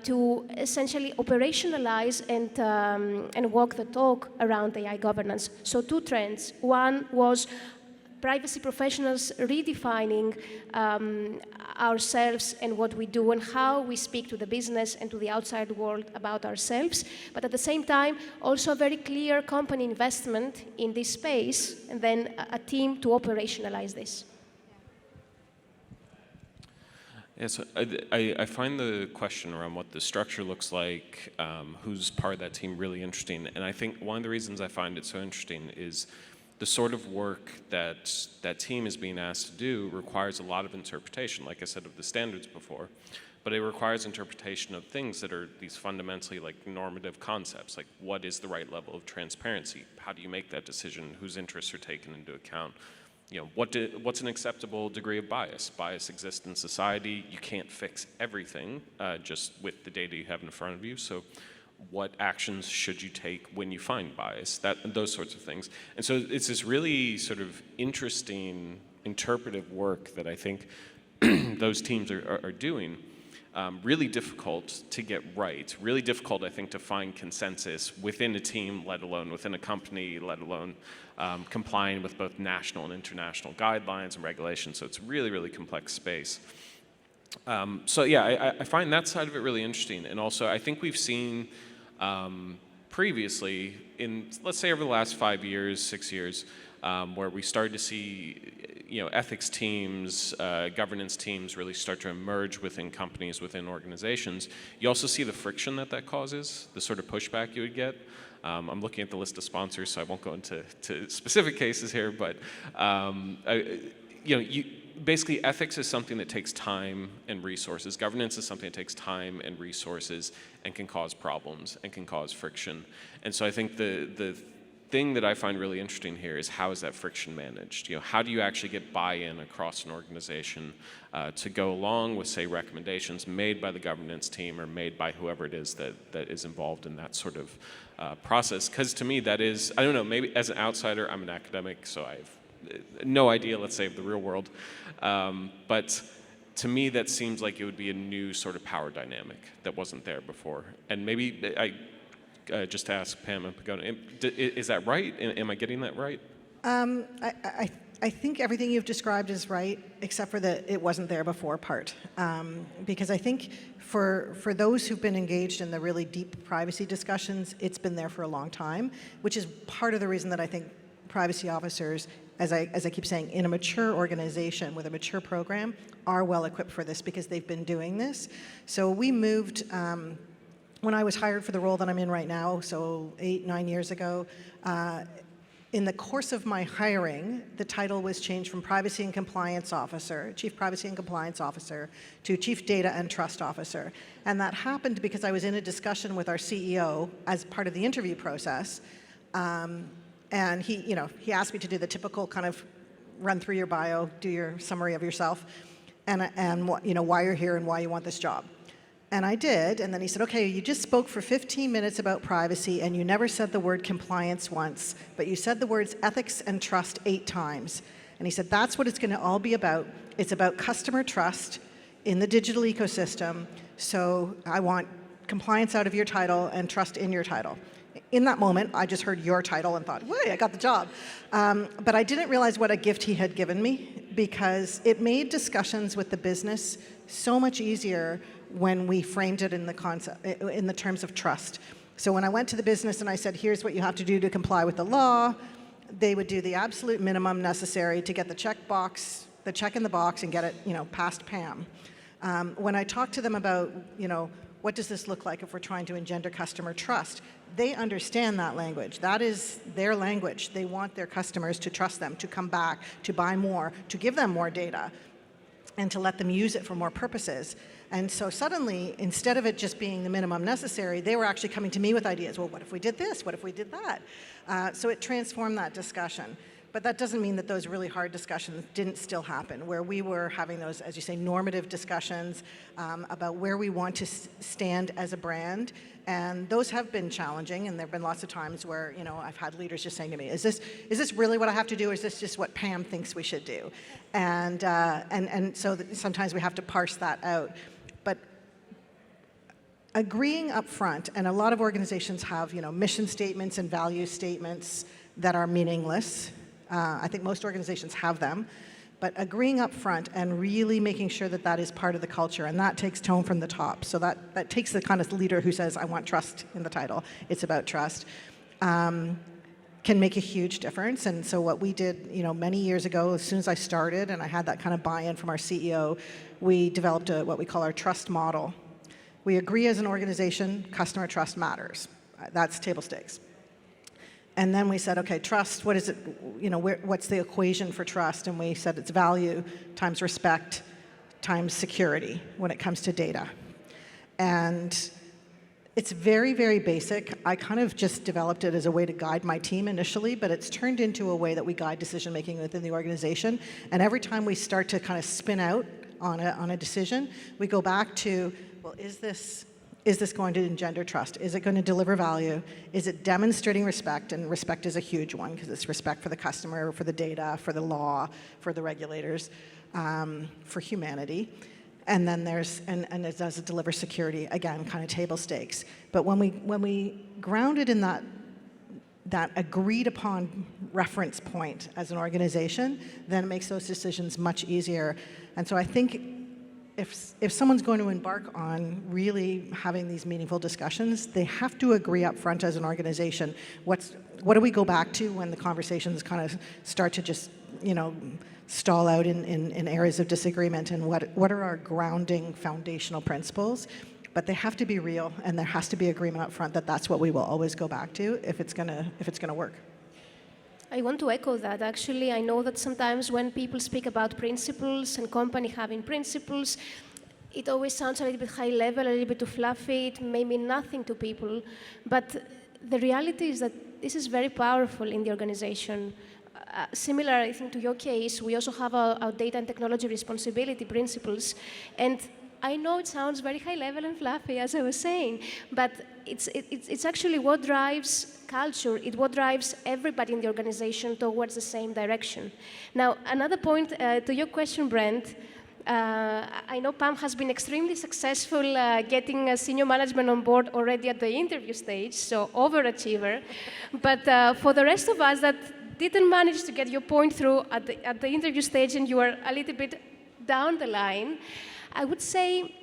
to essentially operationalize and walk the talk around AI governance. So two trends. One was privacy professionals redefining ourselves and what we do and how we speak to the business and to the outside world about ourselves, but at the same time, also a very clear company investment in this space, and then a team to operationalize this. Yes, I find the question around what the structure looks like, who's part of that team, really interesting. And I think one of the reasons I find it so interesting is the sort of work that that team is being asked to do requires a lot of interpretation, like I said, of the standards before. But it requires interpretation of things that are these fundamentally like normative concepts, like what is the right level of transparency? How do you make that decision? Whose interests are taken into account? You know, what's an acceptable degree of bias? Bias exists in society. You can't fix everything just with the data you have in front of you. So what actions should you take when you find bias? Those sorts of things. And so it's this really sort of interesting interpretive work that I think those teams are doing. Really difficult to get right. Really difficult, I think, to find consensus within a team, let alone within a company, let alone complying with both national and international guidelines and regulations. So it's a really, really complex space. So yeah, I find that side of it really interesting. And also, I think we've seen previously, in let's say over the last 5 years, 6 years, where we started to see ethics teams, governance teams really start to emerge within companies, within organizations. You also see the friction that causes, the sort of pushback you would get. I'm looking at the list of sponsors, so I won't go into specific cases here, but basically ethics is something that takes time and resources. Governance is something that takes time and resources and can cause problems and can cause friction. And so I think the thing that I find really interesting here is how is that friction managed? How do you actually get buy-in across an organization to go along with, say, recommendations made by the governance team or made by whoever it is that is involved in that sort of process? Because to me, that is, I don't know, maybe as an outsider, I'm an academic, so I have no idea, let's say, of the real world. But to me, that seems like it would be a new sort of power dynamic that wasn't there before. And maybe just to ask Pam and Pagona, is that right? Am I getting that right? I think everything you've described is right, except for the it wasn't there before part. Because I think for those who've been engaged in the really deep privacy discussions, it's been there for a long time, which is part of the reason that I think privacy officers, as I keep saying, in a mature organization with a mature program, are well equipped for this because they've been doing this. So we moved. When I was hired for the role that I'm in right now, so 8-9 years ago, in the course of my hiring, the title was changed from Privacy and Compliance Officer, Chief Privacy and Compliance Officer, to Chief Data and Trust Officer. And that happened because I was in a discussion with our CEO as part of the interview process. And he asked me to do the typical kind of run through your bio, do your summary of yourself, and why you're here and why you want this job. And I did, and then he said, okay, you just spoke for 15 minutes about privacy and you never said the word compliance once, but you said the words ethics and trust 8 times. And he said, that's what it's gonna all be about. It's about customer trust in the digital ecosystem, so I want compliance out of your title and trust in your title. In that moment, I just heard your title and thought, hey, I got the job. But I didn't realize what a gift he had given me, because it made discussions with the business so much easier when we framed it in the concept, in the terms of trust. So when I went to the business and I said, here's what you have to do to comply with the law, they would do the absolute minimum necessary to get the check in the box and get it, past Pam. When I talked to them about, what does this look like if we're trying to engender customer trust, they understand that language. That is their language. They want their customers to trust them, to come back, to buy more, to give them more data, and to let them use it for more purposes. And so suddenly, instead of it just being the minimum necessary, they were actually coming to me with ideas. Well, what if we did this? What if we did that? So it transformed that discussion. But that doesn't mean that those really hard discussions didn't still happen, where we were having those, as you say, normative discussions about where we want to stand as a brand. And those have been challenging, and there have been lots of times where, I've had leaders just saying to me, is this really what I have to do, or is this just what Pam thinks we should do? And so sometimes we have to parse that out. But agreeing up front, and a lot of organizations have, mission statements and value statements that are meaningless. I think most organizations have them, but agreeing up front and really making sure that that is part of the culture, and that takes tone from the top. So that takes the kind of leader who says, I want trust in the title. It's about trust. Can make a huge difference. And so what we did, many years ago, as soon as I started and I had that kind of buy-in from our CEO, we developed what we call our trust model. We agree as an organization, customer trust matters. That's table stakes. And then we said, okay, trust, what is it, what's the equation for trust? And we said it's value times respect times security when it comes to data. And it's very, very basic. I kind of just developed it as a way to guide my team initially, but it's turned into a way that we guide decision-making within the organization. And every time we start to kind of spin out on a decision, we go back to, well, is this going to engender trust? Is it going to deliver value? Is it demonstrating respect? And respect is a huge one, because it's respect for the customer, for the data, for the law, for the regulators, for humanity. And then and it does deliver security, again, kind of table stakes. But when we ground it in that agreed upon reference point as an organization, then it makes those decisions much easier. And so I think if someone's going to embark on really having these meaningful discussions, they have to agree up front as an organization. What do we go back to when the conversations kind of start to just, stall out in areas of disagreement, and what are our grounding foundational principles? But they have to be real, and there has to be agreement up front that that's what we will always go back to if it's gonna work. I want to echo that. Actually, I know that sometimes when people speak about principles and company having principles, it always sounds a little bit high level, a little bit too fluffy. It may mean nothing to people. But the reality is that this is very powerful in the organization. Similar, I think, to your case, we also have our data and technology responsibility principles. And I know it sounds very high level and fluffy, as I was saying, but it's actually what drives culture. It's what drives everybody in the organization towards the same direction. Now, another point to your question, Brent, I know Pam has been extremely successful getting senior management on board already at the interview stage, so overachiever. But for the rest of us that didn't manage to get your point through at the interview stage and you are a little bit down the line, I would say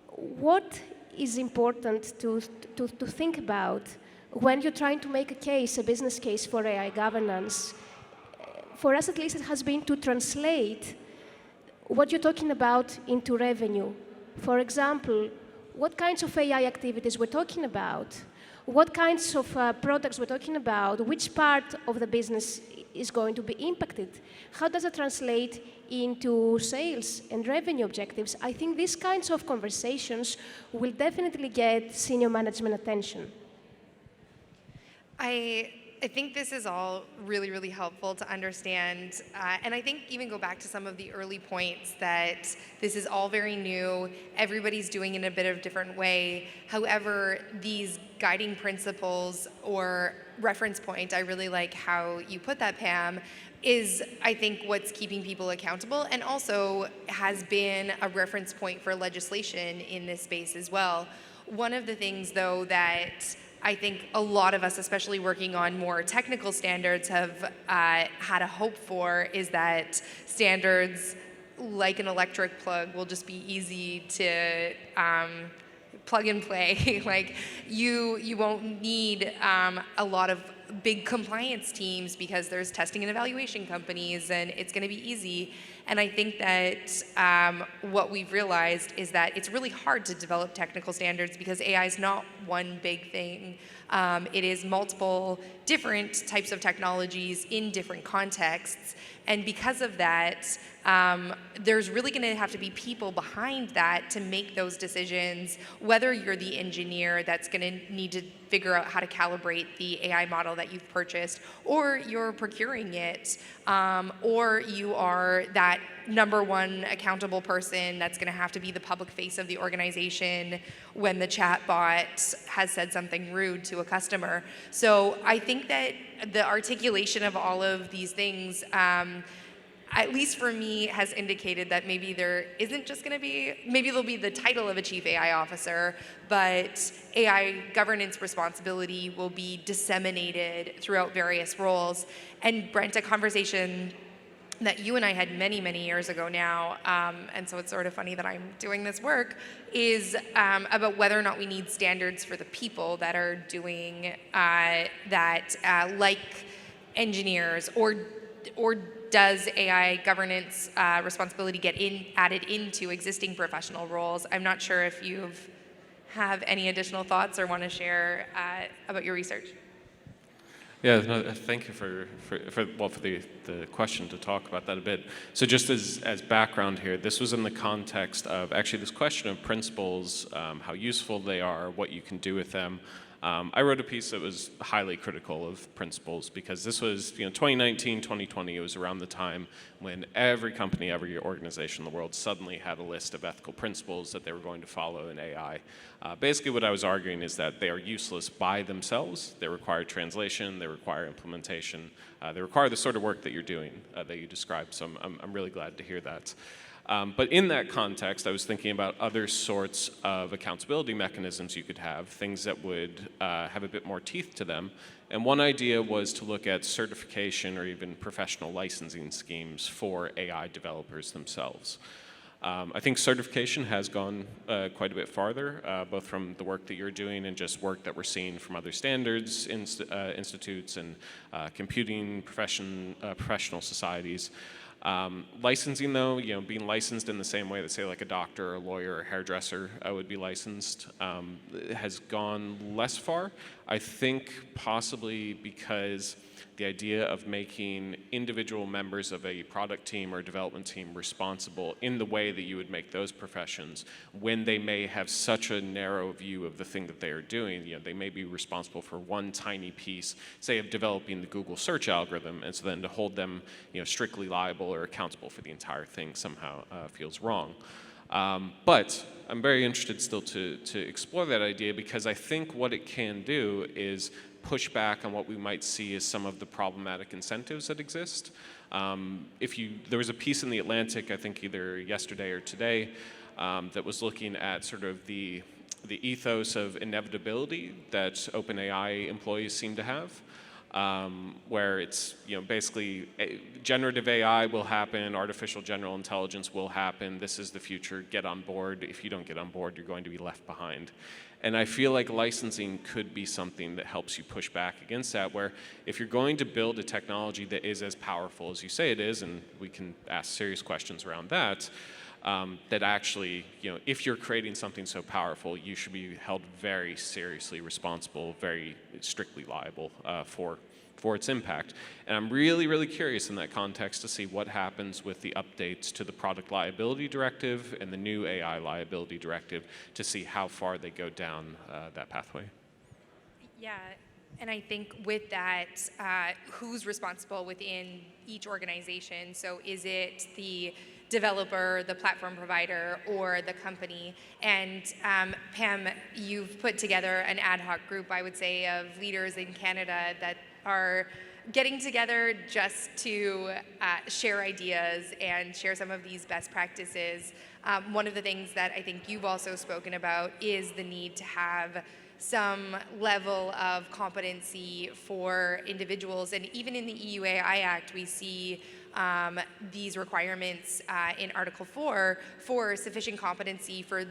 what is important to think about when you're trying to make a case, a business case for AI governance. For us at least, it has been to translate what you're talking about into revenue. For example, what kinds of AI activities we're talking about, what kinds of products we're talking about, which part of the business is going to be impacted, how does it translate into sales and revenue objectives. I think these kinds of conversations will definitely get senior management attention. I think this is all really, really helpful to understand. And I think even go back to some of the early points that this is all very new. Everybody's doing it in a bit of a different way. However, these guiding principles or reference point, I really like how you put that, Pam, is, I think, what's keeping people accountable and also has been a reference point for legislation in this space as well. One of the things, though, that I think a lot of us, especially working on more technical standards, have had a hope for is that standards like an electric plug will just be easy to plug and play. Like you won't need a lot of big compliance teams because there's testing and evaluation companies and it's going to be easy. And I think that what we've realized is that it's really hard to develop technical standards because AI is not one big thing. It is multiple different types of technologies in different contexts. And because of that, there's really going to have to be people behind that to make those decisions, whether you're the engineer that's going to need to figure out how to calibrate the AI model that you've purchased, or you're procuring it, or you are that number one accountable person that's going to have to be the public face of the organization when the chatbot has said something rude to a customer. So I think that the articulation of all of these things, at least for me, has indicated that maybe there isn't just going to be, maybe there'll be the title of a chief AI officer, but AI governance responsibility will be disseminated throughout various roles. And Brent, a conversation that you and I had many, many years ago now, and so it's sort of funny that I'm doing this work, is about whether or not we need standards for the people that are doing that, like engineers, or does AI governance responsibility get added into existing professional roles? I'm not sure if you have any additional thoughts or want to share about your research. Yeah, no, thank you for the question to talk about that a bit. So just as background here, this was in the context of actually this question of principles, how useful they are, what you can do with them. I wrote a piece that was highly critical of principles because this was, 2019, 2020. It was around the time when every company, every organization in the world suddenly had a list of ethical principles that they were going to follow in AI. Basically, what I was arguing is that they are useless by themselves. They require translation. They require implementation. They require the sort of work that you're doing, that you described. So I'm really glad to hear that. But in that context, I was thinking about other sorts of accountability mechanisms you could have, things that would have a bit more teeth to them. And one idea was to look at certification or even professional licensing schemes for AI developers themselves. I think certification has gone quite a bit farther, both from the work that you're doing and just work that we're seeing from other standards institutes and computing professional societies. Licensing, though, being licensed in the same way that, say, like a doctor, or a lawyer, or a hairdresser would be licensed, has gone less far. I think possibly because the idea of making individual members of a product team or development team responsible in the way that you would make those professions when they may have such a narrow view of the thing that they are doing. You know, they may be responsible for one tiny piece, say, of developing the Google search algorithm, and so then to hold them, you know, strictly liable or accountable for the entire thing somehow feels wrong. But I'm very interested still to explore that idea, because I think what it can do is push back on what we might see as some of the problematic incentives that exist. There was a piece in The Atlantic, I think either yesterday or today, that was looking at sort of the ethos of inevitability that OpenAI employees seem to have. Where it's, you know, basically generative AI will happen, artificial general intelligence will happen, this is the future, get on board. If you don't get on board, you're going to be left behind. And I feel like licensing could be something that helps you push back against that, where if you're going to build a technology that is as powerful as you say it is, and we can ask serious questions around that, that actually, you know, if you're creating something so powerful, you should be held very seriously responsible, very strictly liable for its impact. And I'm really, really curious in that context to see what happens with the updates to the Product Liability Directive and the new AI Liability Directive, to see how far they go down that pathway. Yeah, and I think with that, who's responsible within each organization? So is it the developer, the platform provider, or the company? And Pam, you've put together an ad hoc group, I would say, of leaders in Canada that are getting together just to share ideas and share some of these best practices. One of the things that I think you've also spoken about is the need to have some level of competency for individuals. And even in the EU AI Act, we see these requirements in Article 4 for sufficient competency for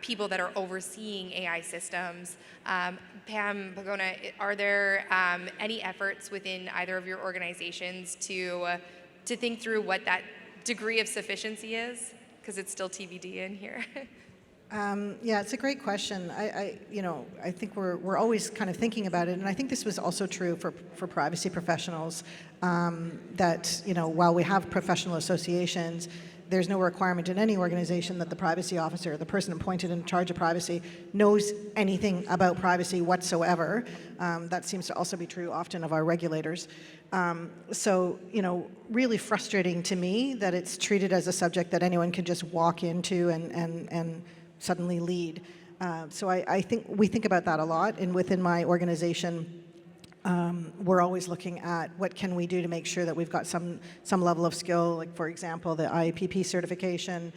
people that are overseeing AI systems. Pam, Pagona, are there any efforts within either of your organizations to think through what that degree of sufficiency is? Because it's still TBD in here. Yeah, it's a great question. I think we're always kind of thinking about it, and I think this was also true for privacy professionals. That, you know, while we have professional associations, there's no requirement in any organization that the privacy officer, the person appointed in charge of privacy, knows anything about privacy whatsoever. That seems to also be true often of our regulators. So, you know, really frustrating to me that it's treated as a subject that anyone can just walk into and suddenly lead. So I think we think about that a lot, and within my organization, we're always looking at what can we do to make sure that we've got some level of skill. Like, for example, the IAPP certification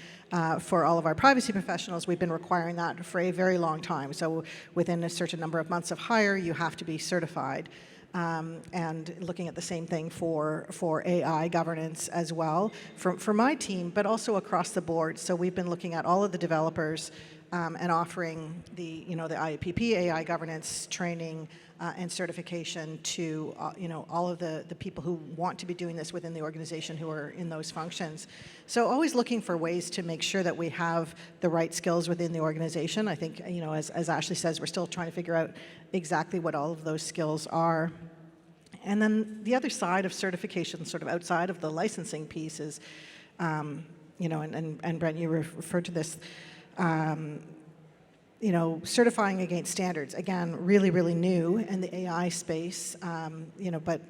for all of our privacy professionals, we've been requiring that for a very long time. So within a certain number of months of hire, you have to be certified. And looking at the same thing for AI governance as well for my team, but also across the board. So we've been looking at all of the developers and offering the IAPP AI governance training and certification to all of the people who want to be doing this within the organization, who are in those functions. So always looking for ways to make sure that we have the right skills within the organization. I think, you know, as Ashley says, we're still trying to figure out exactly what all of those skills are. And then the other side of certification, sort of outside of the licensing piece, is, and Brent, you referred to this, certifying against standards. Again, really, really new in the AI space, but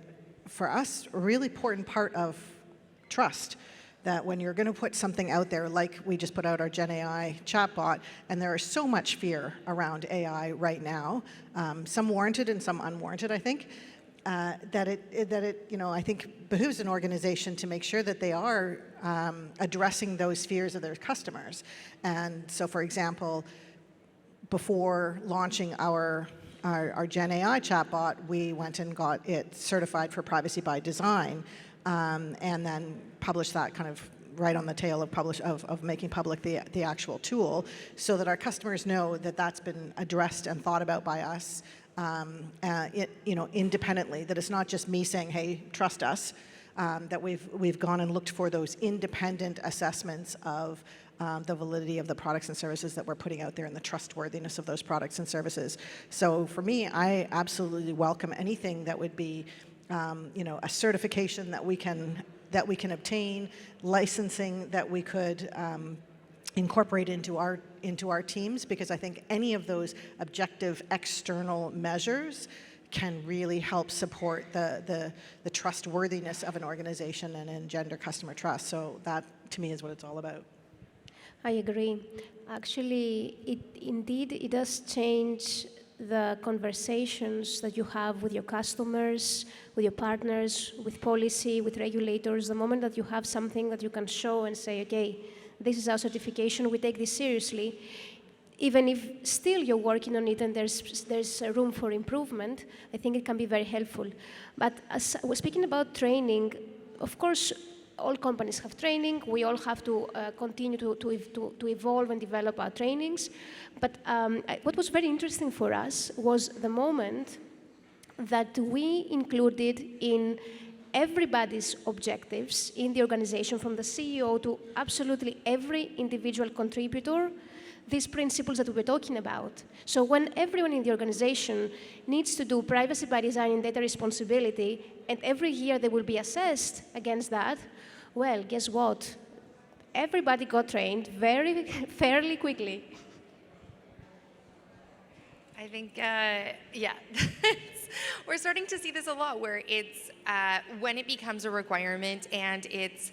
for us, a really important part of trust, that when you're going to put something out there, like we just put out our Gen AI chatbot, and there is so much fear around AI right now, some warranted and some unwarranted, I think, that it I think behooves an organization to make sure that they are addressing those fears of their customers. And so, for example, before launching our Gen AI chatbot, we went and got it certified for privacy by design, and then published that kind of right on the tail of making public the actual tool, so that our customers know that that's been addressed and thought about by us, independently. That it's not just me saying, "Hey, trust us." That we've gone and looked for those independent assessments of the validity of the products and services that we're putting out there, and the trustworthiness of those products and services. So for me, I absolutely welcome anything that would be a certification that we can obtain, licensing that we could incorporate into our teams, because I think any of those objective external measures can really help support the trustworthiness of an organization and engender customer trust. So that, to me, is what it's all about. I agree. Actually, it does change the conversations that you have with your customers, with your partners, with policy, with regulators. The moment that you have something that you can show and say, okay, this is our certification, we take this seriously, even if still you're working on it and there's room for improvement, I think it can be very helpful. But as we're speaking about training, of course, all companies have training. We all have to continue to evolve and develop our trainings. But what was very interesting for us was the moment that we included in everybody's objectives in the organization, from the CEO to absolutely every individual contributor, these principles that we were talking about. So when everyone in the organization needs to do privacy by design and data responsibility, and every year they will be assessed against that, well, guess what? Everybody got trained fairly quickly. I think, yeah, we're starting to see this a lot, where it's when it becomes a requirement and it's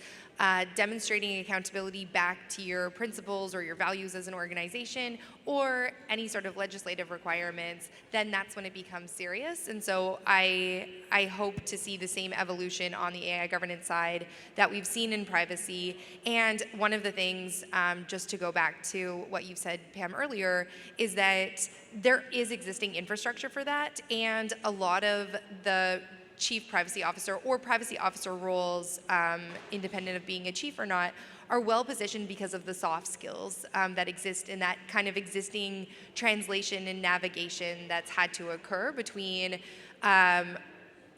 demonstrating accountability back to your principles or your values as an organization, or any sort of legislative requirements, then that's when it becomes serious. And so I hope to see the same evolution on the AI governance side that we've seen in privacy. And one of the things, just to go back to what you said, Pam, earlier, is that there is existing infrastructure for that, and a lot of the chief privacy officer or privacy officer roles, independent of being a chief or not, are well positioned because of the soft skills that exist in that kind of existing translation and navigation that's had to occur between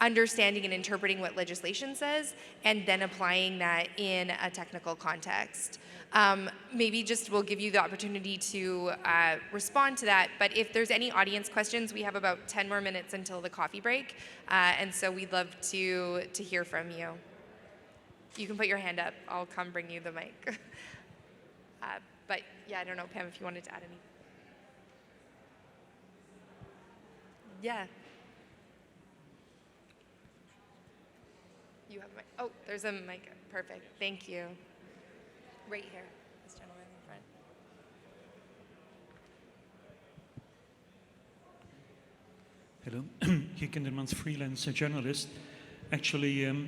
understanding and interpreting what legislation says and then applying that in a technical context. Maybe just we'll give you the opportunity to respond to that, but if there's any audience questions, we have about 10 more minutes until the coffee break, and so we'd love to hear from you. You can put your hand up. I'll come bring you the mic. But yeah, I don't know, Pam, if you wanted to add anything. Yeah. You have a mic. Oh, there's a mic. Perfect. Thank you. Right here, this gentleman in front. Hello, Guy Kindermans, freelance journalist. Actually, I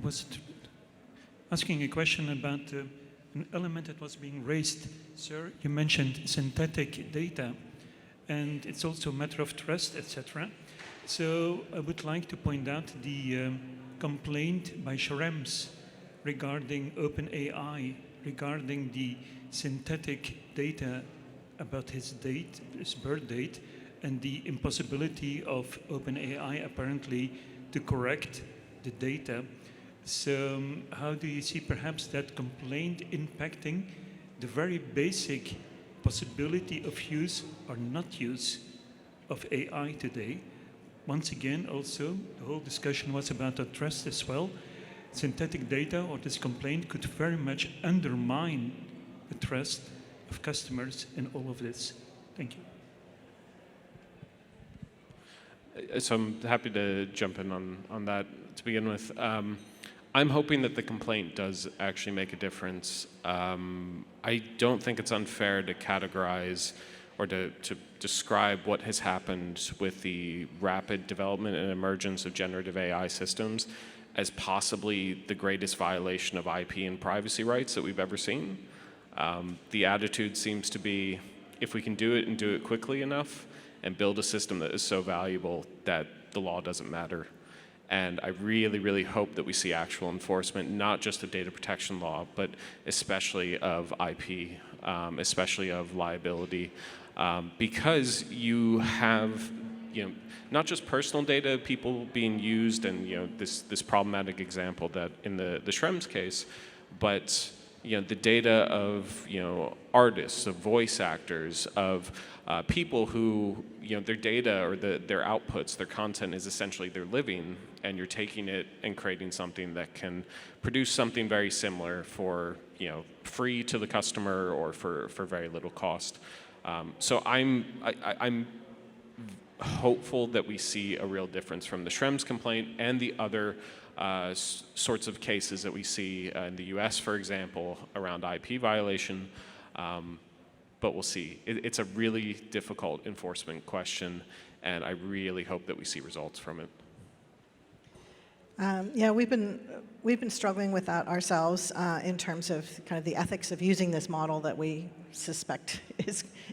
was asking a question about an element that was being raised. Sir, you mentioned synthetic data, and it's also a matter of trust, etc. So I would like to point out the complaint by Schrems regarding OpenAI, regarding the synthetic data about his date, his birth date, and the impossibility of OpenAI apparently to correct the data. So how do you see perhaps that complaint impacting the very basic possibility of use or not use of AI today? Once again, also, the whole discussion was about the trust as well. Synthetic data or this complaint could very much undermine the trust of customers in all of this. Thank you. So I'm happy to jump in on that to begin with. I'm hoping that the complaint does actually make a difference. I don't think it's unfair to categorize or to describe what has happened with the rapid development and emergence of generative AI systems as possibly the greatest violation of IP and privacy rights that we've ever seen. The attitude seems to be, if we can do it and do it quickly enough and build a system that is so valuable that the law doesn't matter. And I really, really hope that we see actual enforcement, not just of data protection law, but especially of IP, especially of liability, because you have, not just personal data of people being used, and this problematic example that in the Schrems case, but the data of artists, of voice actors, of people who their data or their outputs, their content is essentially their living, and you're taking it and creating something that can produce something very similar for free to the customer or for very little cost. So I'm hopeful that we see a real difference from the Schrems complaint and the other sorts of cases that we see in the US, for example, around IP violation. But we'll see. It's a really difficult enforcement question, and I really hope that we see results from it. Yeah, we've been struggling with that ourselves in terms of kind of the ethics of using this model that we suspect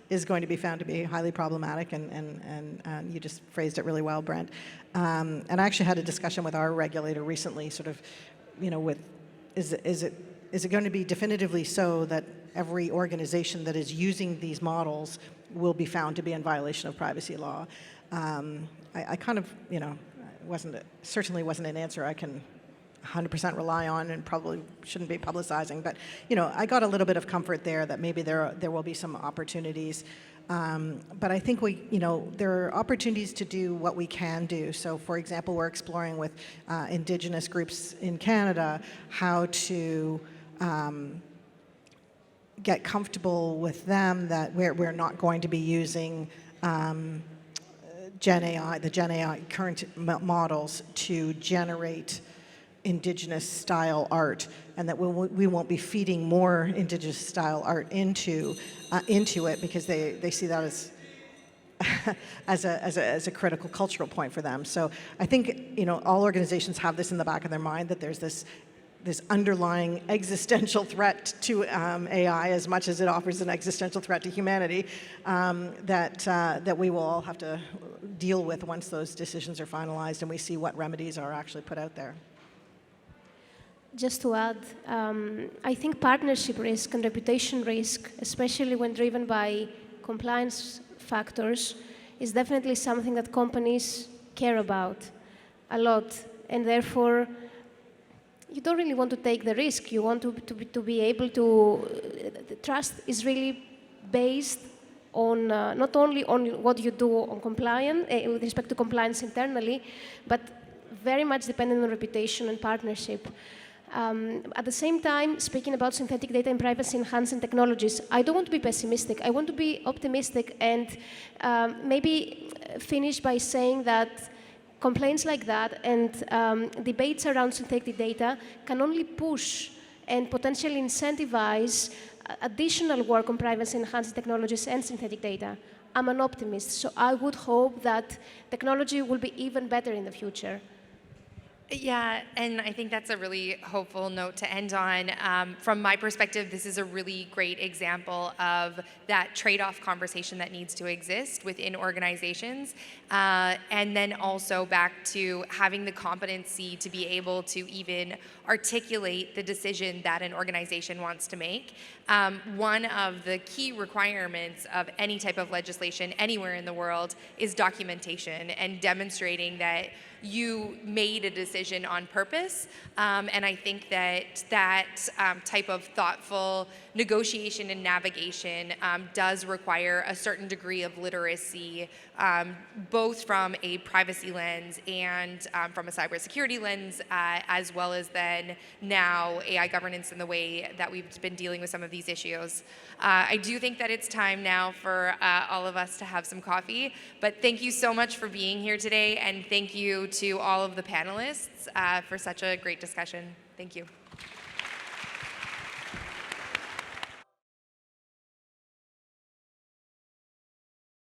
is going to be found to be highly problematic, and you just phrased it really well, Brent. And I actually had a discussion with our regulator recently, sort of, with is it going to be definitively so that every organization that is using these models will be found to be in violation of privacy law? I kind of, certainly wasn't an answer I can 100% rely on, and probably shouldn't be publicizing. But I got a little bit of comfort there that maybe there will be some opportunities. But I think there are opportunities to do what we can do. So, for example, we're exploring with Indigenous groups in Canada how to get comfortable with them that we're not going to be using the Gen AI current models to generate Indigenous style art, and that we won't be feeding more Indigenous style art into it, because they see that as a critical cultural point for them. So I think all organizations have this in the back of their mind, that there's this underlying existential threat to AI, as much as it offers an existential threat to humanity, that we will all have to deal with once those decisions are finalized and we see what remedies are actually put out there. Just to add, I think partnership risk and reputation risk, especially when driven by compliance factors, is definitely something that companies care about a lot, and therefore you don't really want to take the risk. You want to be able to, the trust is really based on not only on what you do on compliance, with respect to compliance internally, but very much dependent on reputation and partnership. At the same time, speaking about synthetic data and privacy-enhancing technologies, I don't want to be pessimistic. I want to be optimistic, and maybe finish by saying that complaints like that and debates around synthetic data can only push and potentially incentivize additional work on privacy-enhancing technologies and synthetic data. I'm an optimist, so I would hope that technology will be even better in the future. Yeah, and I think that's a really hopeful note to end on. From my perspective, this is a really great example of that trade-off conversation that needs to exist within organizations, and then also back to having the competency to be able to even articulate the decision that an organization wants to make. One of the key requirements of any type of legislation anywhere in the world is documentation and demonstrating that you made a decision on purpose, and I think that type of thoughtful negotiation and navigation does require a certain degree of literacy, both from a privacy lens and from a cybersecurity lens, as well as then now AI governance in the way that we've been dealing with some of these issues. I do think that it's time now for all of us to have some coffee, but thank you so much for being here today, and thank you to all of the panelists for such a great discussion. Thank you.